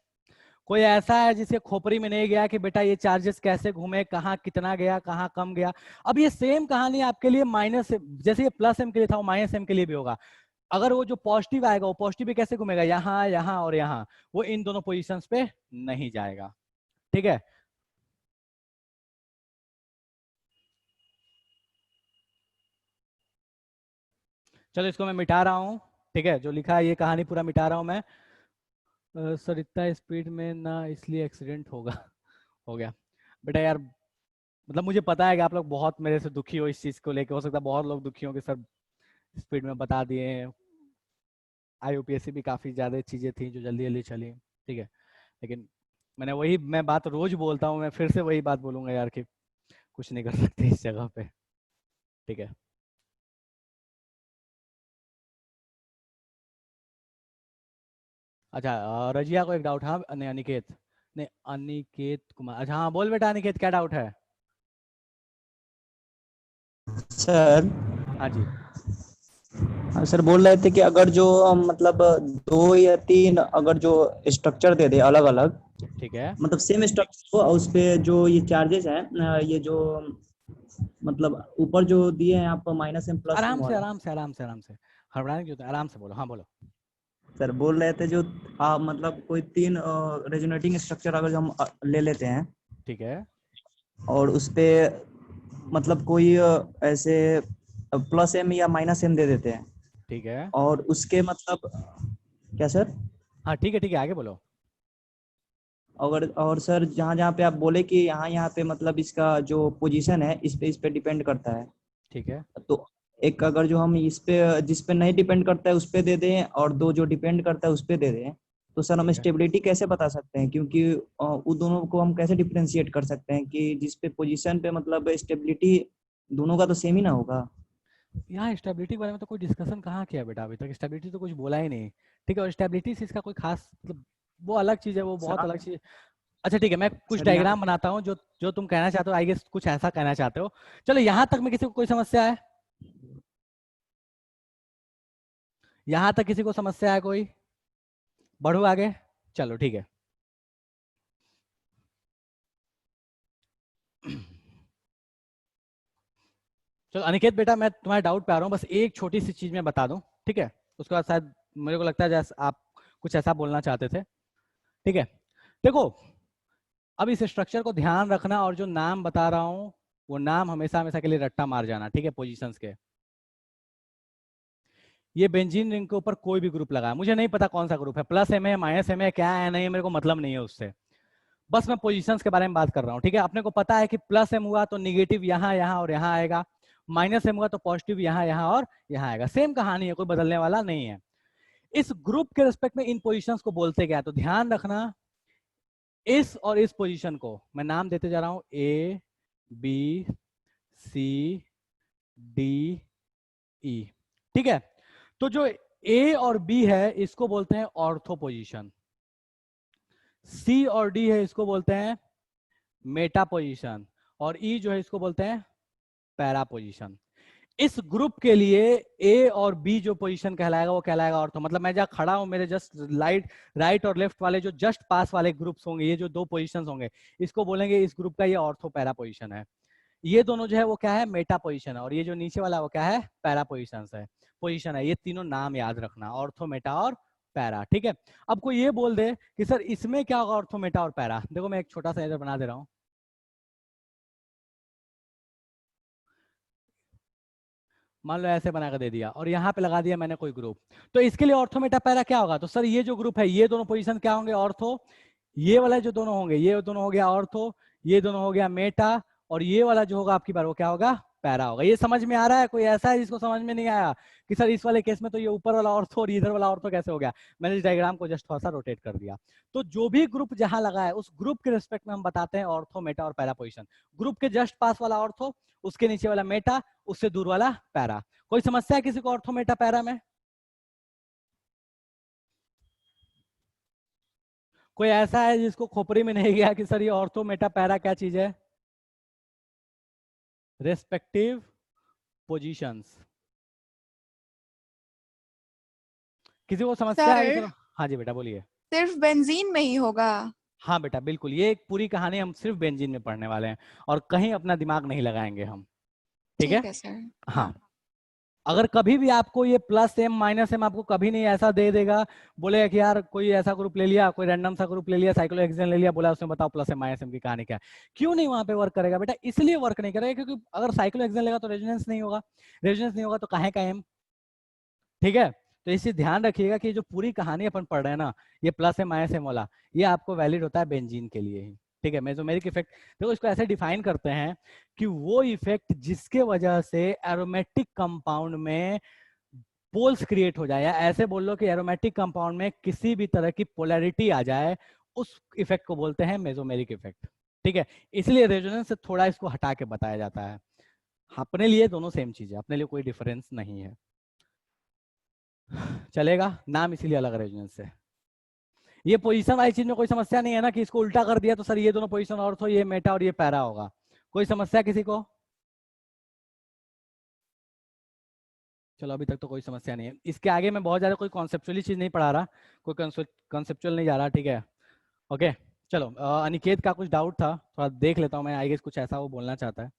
कोई ऐसा है जिसके खोपड़ी में नहीं गया कि बेटा ये चार्जेस कैसे घूमे, कहाँ कितना गया, कहाँ कम गया? अब ये सेम कहानी आपके लिए माइनस, जैसे ये प्लस एम के लिए था वो माइनस एम के लिए भी होगा। अगर वो जो पॉजिटिव आएगा वो पॉजिटिव भी कैसे घूमेगा, यहाँ यहाँ और यहाँ, वो इन दोनों पोजीशंस पे नहीं जाएगा। ठीक है, चलो इसको मैं मिटा रहा हूँ। ठीक है, जो लिखा है ये कहानी पूरा मिटा रहा हूँ मैं। सर इतना स्पीड में ना, इसलिए एक्सीडेंट होगा। हो गया बेटा यार, मतलब मुझे पता है कि आप लोग बहुत मेरे से दुखी हो इस चीज को लेके, हो सकता है बहुत लोग दुखी हो कि सर स्पीड में बता दिए। IUPAC भी काफी ज्यादा चीजें थी जो जल्दी जल्दी चली। ठीक है, लेकिन मैं बात रोज बोलता हूँ, मैं फिर से वही बात बोलूंगा यार कि कुछ नहीं कर सकते इस जगह पे। ठीक है, अच्छा रजिया को एक डाउट, हाँ नहीं अनिकेत, नहीं अनिकेत कुमार, अच्छा हाँ बोल बेटा अनिकेत, क्या डाउट है? सर। हाँ जी, हाँ सर, बोल रहे थे कि अगर जो मतलब 2 या 3 अगर जो स्ट्रक्चर दे दे अलग अलग, ठीक है, मतलब सेम स्ट्रक्चर हो और उस पे जो ये चार्जेस है, ये जो मतलब ऊपर जो दिए हैं आप माइनस एम प्लस एम आराम से वाला। आराम से आराम से आराम से, हड़बड़ाने की जरूरत नहीं, आराम से बोलो, हाँ बोलो। सर बोल रहे थे जो मतलब कोई 3 रेजोनेटिंग स्ट्रक्चर अगर हम ले लेते हैं ठीक है, और उस पे मतलब कोई ऐसे प्लस एम या माइनस एम दे देते हैं, ठीक है, और उसके मतलब क्या सर? हाँ ठीक है आगे बोलो। अगर और सर जहाँ जहाँ पे आप बोले कि यहाँ यहाँ पे मतलब इसका जो पोजीशन है इस पे डिपेंड करता है, ठीक है, तो एक अगर जो हम इस पे जिस पे नहीं डिपेंड करता है उस पे दे दें और 2 जो डिपेंड करता है उस पे दे दें, तो सर हम ठीक है, स्टेबिलिटी कैसे बता सकते हैं? क्योंकि वो दोनों को हम कैसे डिफरेंशिएट कर सकते हैं कि जिस पे पोजीशन पे मतलब स्टेबिलिटी दोनों का तो सेम ही ना होगा? यहाँ स्टेबिलिटी के बारे में तो कोई डिस्कशन कहाँ किया बेटा, अभी तक स्टेबिलिटी तो कुछ बोला ही नहीं। ठीक है, और स्टेबिलिटी से इसका कोई खास मतलब, वो अलग चीज है, वो बहुत सर अलग चीज। अच्छा ठीक है, मैं कुछ सर यहाँ डायग्राम बनाता हूँ जो जो तुम कहना चाहते हो, आई गेस कुछ ऐसा कहना चाहते हो। चलो यहाँ तक में किसी को कोई समस्या है? यहाँ तक किसी को समस्या है कोई? बढ़ू आगे, चलो ठीक है। चलो अनिकेत बेटा, मैं तुम्हारे डाउट पे आ रहा हूँ, बस एक छोटी सी चीज मैं बता दूं, ठीक है? उसके बाद शायद मेरे को लगता है जैसे आप कुछ ऐसा बोलना चाहते थे। ठीक है, देखो अब इस स्ट्रक्चर को ध्यान रखना, और जो नाम बता रहा हूँ वो नाम हमेशा हमेशा के लिए रट्टा मार जाना, ठीक है? पोजीशंस के, ये बेंजीन रिंग के ऊपर कोई भी ग्रुप लगा, मुझे नहीं पता कौन सा ग्रुप है, प्लस एम है, माइनस एम है, क्या है नहीं है, मेरे को मतलब नहीं है उससे, बस मैं पोजीशंस के बारे में बात कर रहा हूँ। ठीक है, अपने को पता है कि प्लस एम हुआ तो निगेटिव यहाँ यहाँ और यहाँ आएगा, माइनस एम हुआ तो पॉजिटिव यहाँ यहाँ और यहाँ आएगा, सेम कहानी है, कोई बदलने वाला नहीं है। इस ग्रुप के रिस्पेक्ट में इन पोजीशंस को बोलते क्या, तो ध्यान रखना, इस और इस पोजीशन को मैं नाम देते जा रहा हूं, A B C D E। ठीक है, तो जो A और B है इसको बोलते हैं ऑर्थो पोजीशन, C और D है इसको बोलते हैं मेटा पोजीशन, और E जो है इसको बोलते हैं पैरा पोजीशन। इस ग्रुप के लिए A और B जो पोजीशन कहलाएगा वो कहलाएगा ऑर्थो, मतलब मैं जहां खड़ा हूं मेरे जस्ट राइट और लेफ्ट वाले जो जस्ट पास वाले ग्रुप्स होंगे, ये जो 2 पोजीशंस होंगे, इसको बोलेंगे इस ग्रुप का ये ऑर्थो पैरा पोजीशन है। ये दोनों जो है वो क्या है, मेटा पोजीशन है, और ये जो नीचे वाला वो क्या है, पैरा पोजीशन है। ये तीनों नाम याद रखना, ऑर्थो, मेटा और पैरा। ठीक है, अब कोई ये बोल दे कि सर इसमें क्या होगा ऑर्थो, मेटा और पैरा, देखो मैं एक छोटा सा इधर बना दे रहा हूं, मान लो ऐसे बनाकर दे दिया और यहाँ पे लगा दिया मैंने कोई ग्रुप, तो इसके लिए ऑर्थो मेटा पैरा क्या होगा, तो सर ये जो ग्रुप है ये दोनों पोजीशन क्या होंगे, ऑर्थो, ये वाला जो दोनों होंगे ये दोनों हो गया ऑर्थो, ये दोनों हो गया मेटा, और ये वाला जो होगा आपकी बार वो क्या होगा, पैरा होगा। ये समझ में आ रहा है? कोई ऐसा है जिसको समझ में नहीं आया कि सर इस वाले केस में तो ये ऊपर वाला ऑर्थो और इधर वाला ऑर्थो कैसे हो गया? मैंने इस डायग्राम को जस्ट थोड़ा सा रोटेट कर दिया। तो जो भी ग्रुप जहां लगा है उस ग्रुप के रिस्पेक्ट में हम बताते हैं ऑर्थो, मेटा और पैरा पोजीशन। ग्रुप के जस्ट पास वाला ऑर्थो, उसके नीचे वाला मेटा, उससे दूर वाला पैरा। कोई समस्या है किसी को ऑर्थो, मेटा, पैरा में? कोई ऐसा है जिसको खोपड़ी में नहीं गया कि सर ये ऑर्थो, मेटा, पैरा क्या चीज है? Respective positions. किसी को समस्या है? सर हाँ जी बेटा बोलिए। सिर्फ बेंजीन में ही होगा? हाँ बेटा बिल्कुल, ये एक पूरी कहानी हम सिर्फ बेंजीन में पढ़ने वाले हैं और कहीं अपना दिमाग नहीं लगाएंगे हम, ठीक है? ठीक है सर। हाँ, अगर कभी भी आपको ये प्लस एम माइनस एम आपको कभी नहीं ऐसा दे देगा, बोलेगा कि यार कोई ऐसा ग्रुप ले लिया, कोई रैंडम सा ग्रुप ले लिया, साइक्लोहेक्सेन ले लिया, बोला उसमें बताओ प्लस एम माइनस एम की कहानी क्या है, क्यों नहीं वहां पे वर्क करेगा बेटा? इसलिए वर्क नहीं करेगा क्योंकि अगर साइक्लोहेक्सेन लेगा तो रेजोनेंस नहीं होगा, रेजोनेंस नहीं होगा तो काहे का एम, ठीक है? तो इसे ध्यान रखिएगा कि जो पूरी कहानी अपन पढ़ रहे हैं ना, ये प्लस एम माइनस एम वाला, ये आपको वैलिड होता है बेंजीन के लिए ही, ठीक है? मेसोमेरिक इफेक्ट देखो इसको ऐसे डिफाइन करते हैं कि वो इफेक्ट जिसके वजह से एरोमेटिक कंपाउंड में पोल्स क्रिएट हो जाए, या ऐसे बोल लो कि एरोमेटिक कंपाउंड में किसी भी तरह की पोलैरिटी आ जाए, उस इफेक्ट को बोलते हैं मेसोमेरिक इफेक्ट, ठीक है? इसलिए रेजोनेंस से थोड़ा इसको हटा के बताया जाता है। अपने लिए दोनों सेम चीज है, अपने लिए कोई डिफरेंस नहीं है, चलेगा? नाम इसीलिए अलग रेजोनेंस से। ये पोजीशन वाली चीज में कोई समस्या नहीं है ना कि इसको उल्टा कर दिया तो सर ये दोनों पोजीशन ऑर्थो, ये मेटा और ये पैरा होगा, कोई समस्या किसी को? चलो अभी तक तो कोई समस्या नहीं है। इसके आगे मैं बहुत ज्यादा कोई कॉन्सेप्चुअली चीज नहीं पढ़ा रहा, कोई कॉन्सेप्चुअल नहीं जा रहा, ठीक है? ओके चलो, अनिकेत का कुछ डाउट था, थोड़ा देख लेता हूँ मैं, आई गेस कुछ ऐसा वो बोलना चाहता है।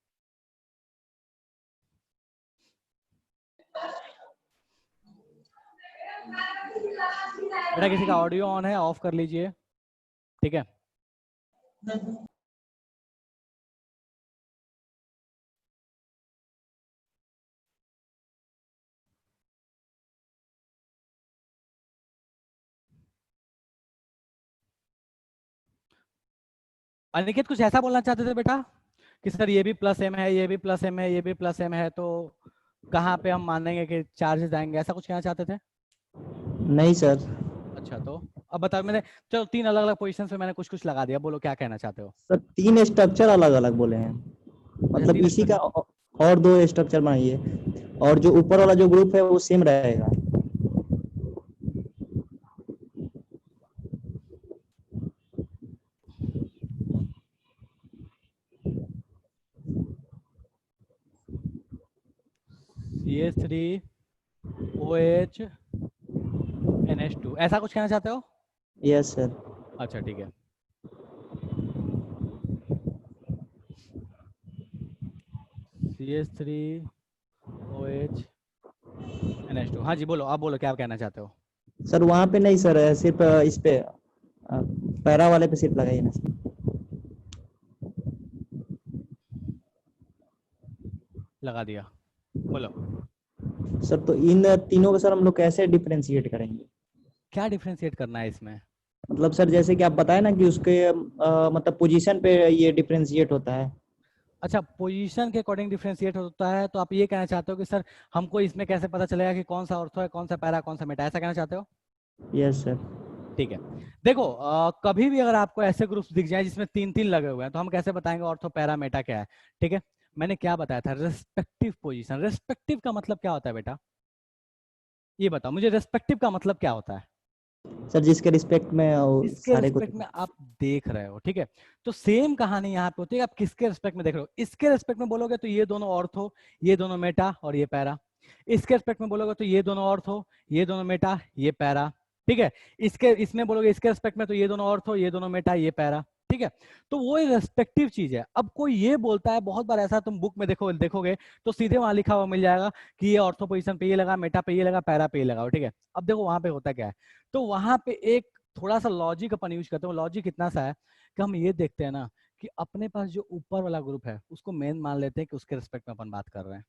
बेटा किसी का ऑडियो ऑन है, ऑफ कर लीजिए, ठीक है? अनिकेत कुछ ऐसा बोलना चाहते थे बेटा कि सर ये भी प्लस एम है, ये भी प्लस एम है, ये भी प्लस एम है, तो कहाँ पे हम मानेंगे कि चार्जेस आएंगे, ऐसा कुछ कहना चाहते थे? नहीं सर। अच्छा तो अब बताओ, मैंने चलो 3 अलग अलग पोजीशन पे मैंने कुछ कुछ लगा दिया, बोलो क्या कहना चाहते हो? सर 3 स्ट्रक्चर अलग अलग बोले हैं, मतलब तीन इसी का और 2 स्ट्रक्चर बनाइए, और जो ऊपर वाला जो ग्रुप है वो सेम रहेगा। CH3OH NH2 ऐसा कुछ कहना चाहते हो? Yes sir. अच्छा ठीक है, CH3OH NH2, हाँ जी बोलो, आप बोलो क्या कहना चाहते हो? सर वहाँ पे नहीं सर, सिर्फ इस पे पैरा वाले पे सिर्फ लगाइए ना सर। लगा दिया, बोलो सर तो इन तीनों को सर हम लोग कैसे डिफरेंशिएट करेंगे? क्या डिफरेंशिएट करना है इसमें? मतलब सर जैसे कि आप बताए ना कि उसके मतलब पोजीशन पे ये डिफरेंशिएट होता है। अच्छा, पोजीशन के अकॉर्डिंग डिफरेंशिएट होता है, तो आप ये कहना चाहते हो कि सर हमको इसमें कैसे पता चलेगा कि कौन सा ऑर्थो है, कौन सा पैरा, कौन सा मेटा, ऐसा कहना चाहते हो? Yes sir. ठीक है, देखो कभी भी अगर आपको ऐसे ग्रुप्स दिख जाए जिसमें 3-3 लगे हुए हैं, तो हम कैसे बताएंगे ऑर्थो पैरा मेटा क्या है? ठीक है, मैंने क्या बताया था, रेस्पेक्टिव पोजीशन। रेस्पेक्टिव का मतलब क्या होता है बेटा, ये बताओ मुझे, रेस्पेक्टिव का मतलब क्या होता है? सर जिसके रिस्पेक्ट में इसके सारे रिस्पेक्ट में आप देख रहे हो, ठीक है? तो सेम कहानी यहाँ पे होती है, आप किसके रिस्पेक्ट में देख रहे हो। इसके रिस्पेक्ट में बोलोगे तो ये दोनों ऑर्थो, ये दोनों मेटा और ये पैरा। इसके रिस्पेक्ट में बोलोगे तो ये दोनों ऑर्थो, ये दोनों मेटा, ये पैरा, ठीक है? इसमें बोलोगे इसके रिस्पेक्ट में तो ये दोनों ऑर्थो, ये दोनों मेटा, ये पैरा, ठीक है? तो वो रेस्पेक्टिव चीज है। अब कोई ये बोलता है, बहुत बार ऐसा तुम बुक में देखोगे तो सीधे वहां लिखा हुआ मिल जाएगा कि ये ऑर्थो पोजीशन पे ये लगा, मेटा पे ये लगा, पैरा पे ये लगा, ठीक है? अब देखो वहां पे होता क्या है, तो वहां पे एक थोड़ा सा लॉजिक अपन यूज करते हैं। लॉजिक इतना सा है कि हम ये देखते हैं ना कि अपने पास जो ऊपर वाला ग्रुप है उसको मेन मान लेते हैं कि उसके रिस्पेक्ट में अपन बात कर रहे हैं,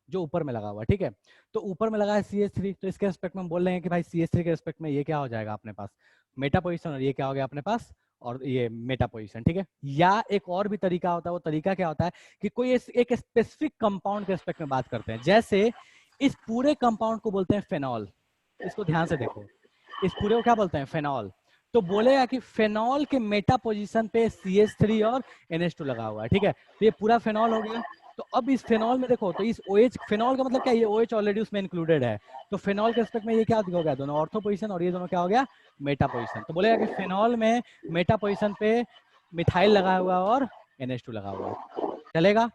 जो ऊपर में लगा हुआ है, ठीक है? तो ऊपर में लगा है CH3, तो इसके रिस्पेक्ट में हम बोल रहे हैं कि भाई CH3 के रिस्पेक्ट में ये क्या हो जाएगा अपने पास, मेटा पोजीशन, और ये क्या हो गया अपने पास, और ये मेटा पोजीशन, ठीक है? या एक और भी तरीका होता है, वो तरीका क्या होता है कि कोई एक स्पेसिफिक कंपाउंड के रिस्पेक्ट में बात करते हैं, जैसे इस पूरे कंपाउंड को बोलते हैं फेनॉल। इसको ध्यान से देखो, इस पूरे को क्या बोलते हैं, फेनॉल। तो बोलेगा कि फेनॉल के मेटा पोजीशन पे CH3 और NH2 लगा हुआ है, ठीक है? तो ये पूरा फेनॉल हो गया। तो अब इस फेनॉल में देखो, तो इस OH, फेनॉल का मतलब क्या है, ये OH ऑलरेडी उसमें इंक्लूडेड है, तो फेनॉल के रिस्पेक्ट में ये क्या हो गया, दोनों ऑर्थो पोजीशन, और ये दोनों क्या हो गया, मेटा पोजीशन। तो बोलेगा कि फेनॉल में मेटा पोजीशन पे मिथाइल लगा हुआ और NH2 लगा हुआ है, चलेगा?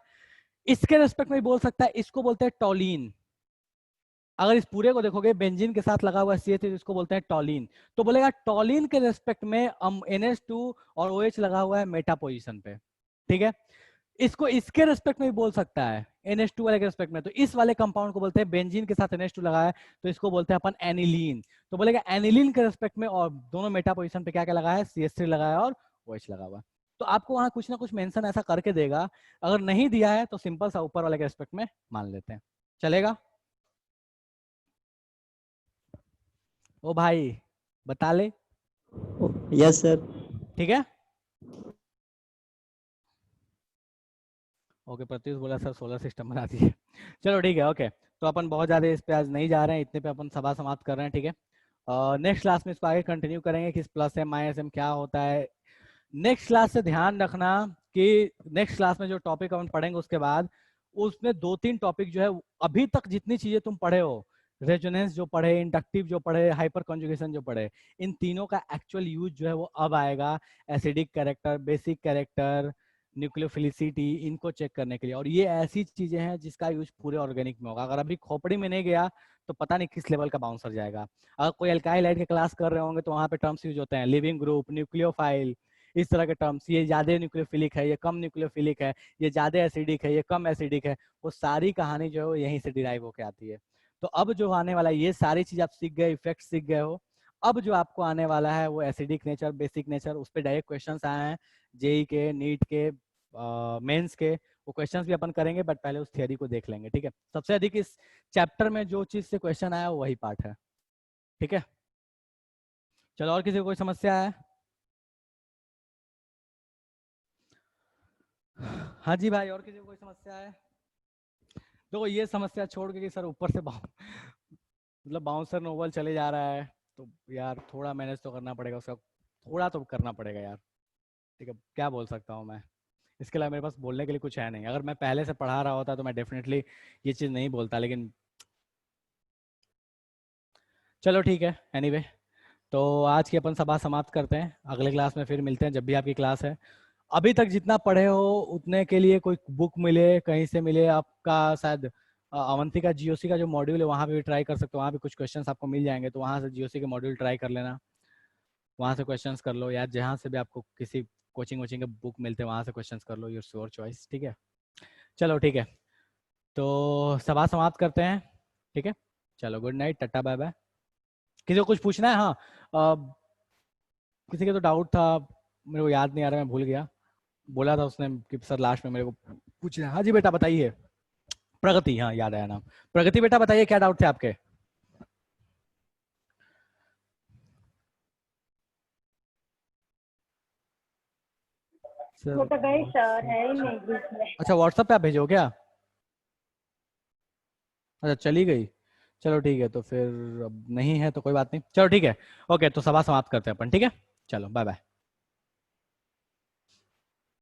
इसके रिस्पेक्ट में बोल सकता है, इसको बोलते हैं टॉलिन। अगर इस पूरे को देखोगे बेंजीन के साथ लगा हुआ CH जिसको बोलते हैं टॉलिन, तो बोलेगा टॉलिन के रेस्पेक्ट में NH2 और OH लगा हुआ है मेटा पोजीशन पे, ठीक है। इसको इसके रेस्पेक्ट में भी बोल सकता है, NH2 वाले के रेस्पेक्ट में। तो इस वाले कंपाउंड को बोलते हैं बेंजीन के साथ NH2 लगा है तो इसको बोलते हैं अपन एनिलीन। तो बोलेगा एनिलीन के रेस्पेक्ट में और दोनों मेटा पोजीशन पे क्या क्या लगा है, CH3 लगा है और OH लगा हुआ है। तो आपको वहां कुछ ना कुछ मेंशन ऐसा करके देगा, अगर नहीं दिया है तो सिंपल सा ऊपर वाले के रेस्पेक्ट में मान लेते हैं, चलेगा। ओ भाई बता ले, यस सर। ठीक है। ओके, प्रत्युष बोला सर सोलर सिस्टम बना दिए। चलो ठीक है, ओके। तो अपन बहुत ज्यादा इस पे आज नहीं जा रहे हैं, इतने पे अपन सभा समाप्त कर रहे हैं, ठीक है। नेक्स्ट क्लास में इसको आगे कंटिन्यू करेंगे कि प्लस एम माइनस एम क्या होता है। नेक्स्ट क्लास से ध्यान रखना कि नेक्स्ट क्लास में जो टॉपिक अपन पढ़ेंगे उसके बाद उसमें 2-3 टॉपिक जो है अभी तक जितनी चीजें तुम पढ़े हो, रेजोनेंस जो पढ़े, इंडक्टिव जो पढ़े, हाइपर कॉन्जुगेशन जो पढ़े, इन तीनों का एक्चुअल यूज जो है वो अब आएगा acidic character, basic character, nucleophilicity, इनको चेक करने के लिए। और ये ऐसी चीजें हैं जिसका यूज पूरे ऑर्गेनिक में होगा। अगर अभी खोपड़ी में नहीं गया तो पता नहीं किस लेवल का बाउंसर जाएगा। अगर कोई अल्काइल हाइड के क्लास कर रहे होंगे तो वहां पे टर्म्स यूज होते हैं, लिविंग ग्रुप, न्यूक्लियोफाइल, इस तरह के टर्म्स। ये ज्यादा न्यूक्लियोफिलिक है, ये कम न्यूक्लियोफिलिक है, ये ज्यादा एसिडिक है, ये कम एसिडिक है, वो सारी कहानी जो है यहीं से डिराइव होके आती है। तो अब जो आने वाला है ये सारी चीज आप सीख गए, इफेक्ट सीख गए हो। अब जो आपको आने वाला है वो एसिडिक नेचर, बेसिक नेचर, उस पर डायरेक्ट क्वेश्चन आए हैं जेई के, नीट के, मेंस के, वो क्वेश्चंस भी अपन करेंगे, बट पहले उस थियरी को देख लेंगे, ठीक है। सबसे अधिक इस चैप्टर में जो चीज से क्वेश्चन आया वही पार्ट है, ठीक है। चलो, और किसी को कोई समस्या है? हाँ जी भाई, और किसी को कोई समस्या है? देखो ये समस्या छोड़ के कि सर ऊपर से मतलब बाउंसर नोबल चले जा रहा है, तो यार थोड़ा मैनेज तो करना पड़ेगा उसका, थोड़ा तो करना पड़ेगा यार, ठीक है। क्या बोल सकता हूँ मैं, इसके अलावा मेरे पास बोलने के लिए कुछ है नहीं। अगर मैं पहले से पढ़ा रहा होता तो मैं डेफिनेटली ये चीज़ नहीं बोलता, लेकिन चलो ठीक है। एनीवे, तो आज की अपन सभा समाप्त करते हैं, अगले क्लास में फिर मिलते हैं जब भी आपकी क्लास है। अभी तक जितना पढ़े हो उतने के लिए कोई बुक मिले, कहीं से मिले, आपका शायद अवंतिका GOC का जो मॉड्यूल है वहाँ पे भी ट्राई कर सकते हो, वहाँ पे कुछ क्वेश्चंस आपको मिल जाएंगे, तो वहाँ से GOC के मॉड्यूल ट्राई कर लेना, वहाँ से क्वेश्चंस कर लो, या जहाँ से भी आपको किसी कोचिंग वोचिंग के बुक मिलते हैं वहाँ से क्वेश्चंस कर लो, योर चॉइस, ठीक है। चलो ठीक है, तो सभा समाप्त करते हैं, ठीक है। चलो, good night, tata, bye bye. किसी को कुछ पूछना है? हाँ, किसी के तो डाउट था, मेरे को याद नहीं आ रहा, मैं भूल गया, बोला था उसने कि सर लास्ट में मेरे को पूछना है। हाँ जी बेटा बताइए। प्रगति, हाँ याद आया नाम, प्रगति बेटा बताइए क्या डाउट थे आपके? वो तो गए सर, है ही नहीं ग्रुप में। अच्छा, व्हाट्सएप पे आप भेजो क्या? अच्छा, चली गई। चलो ठीक है, तो फिर अब नहीं है तो कोई बात नहीं, चलो ठीक है, ओके। तो सभा समाप्त करते हैं अपन, ठीक है। चलो बाय बाय।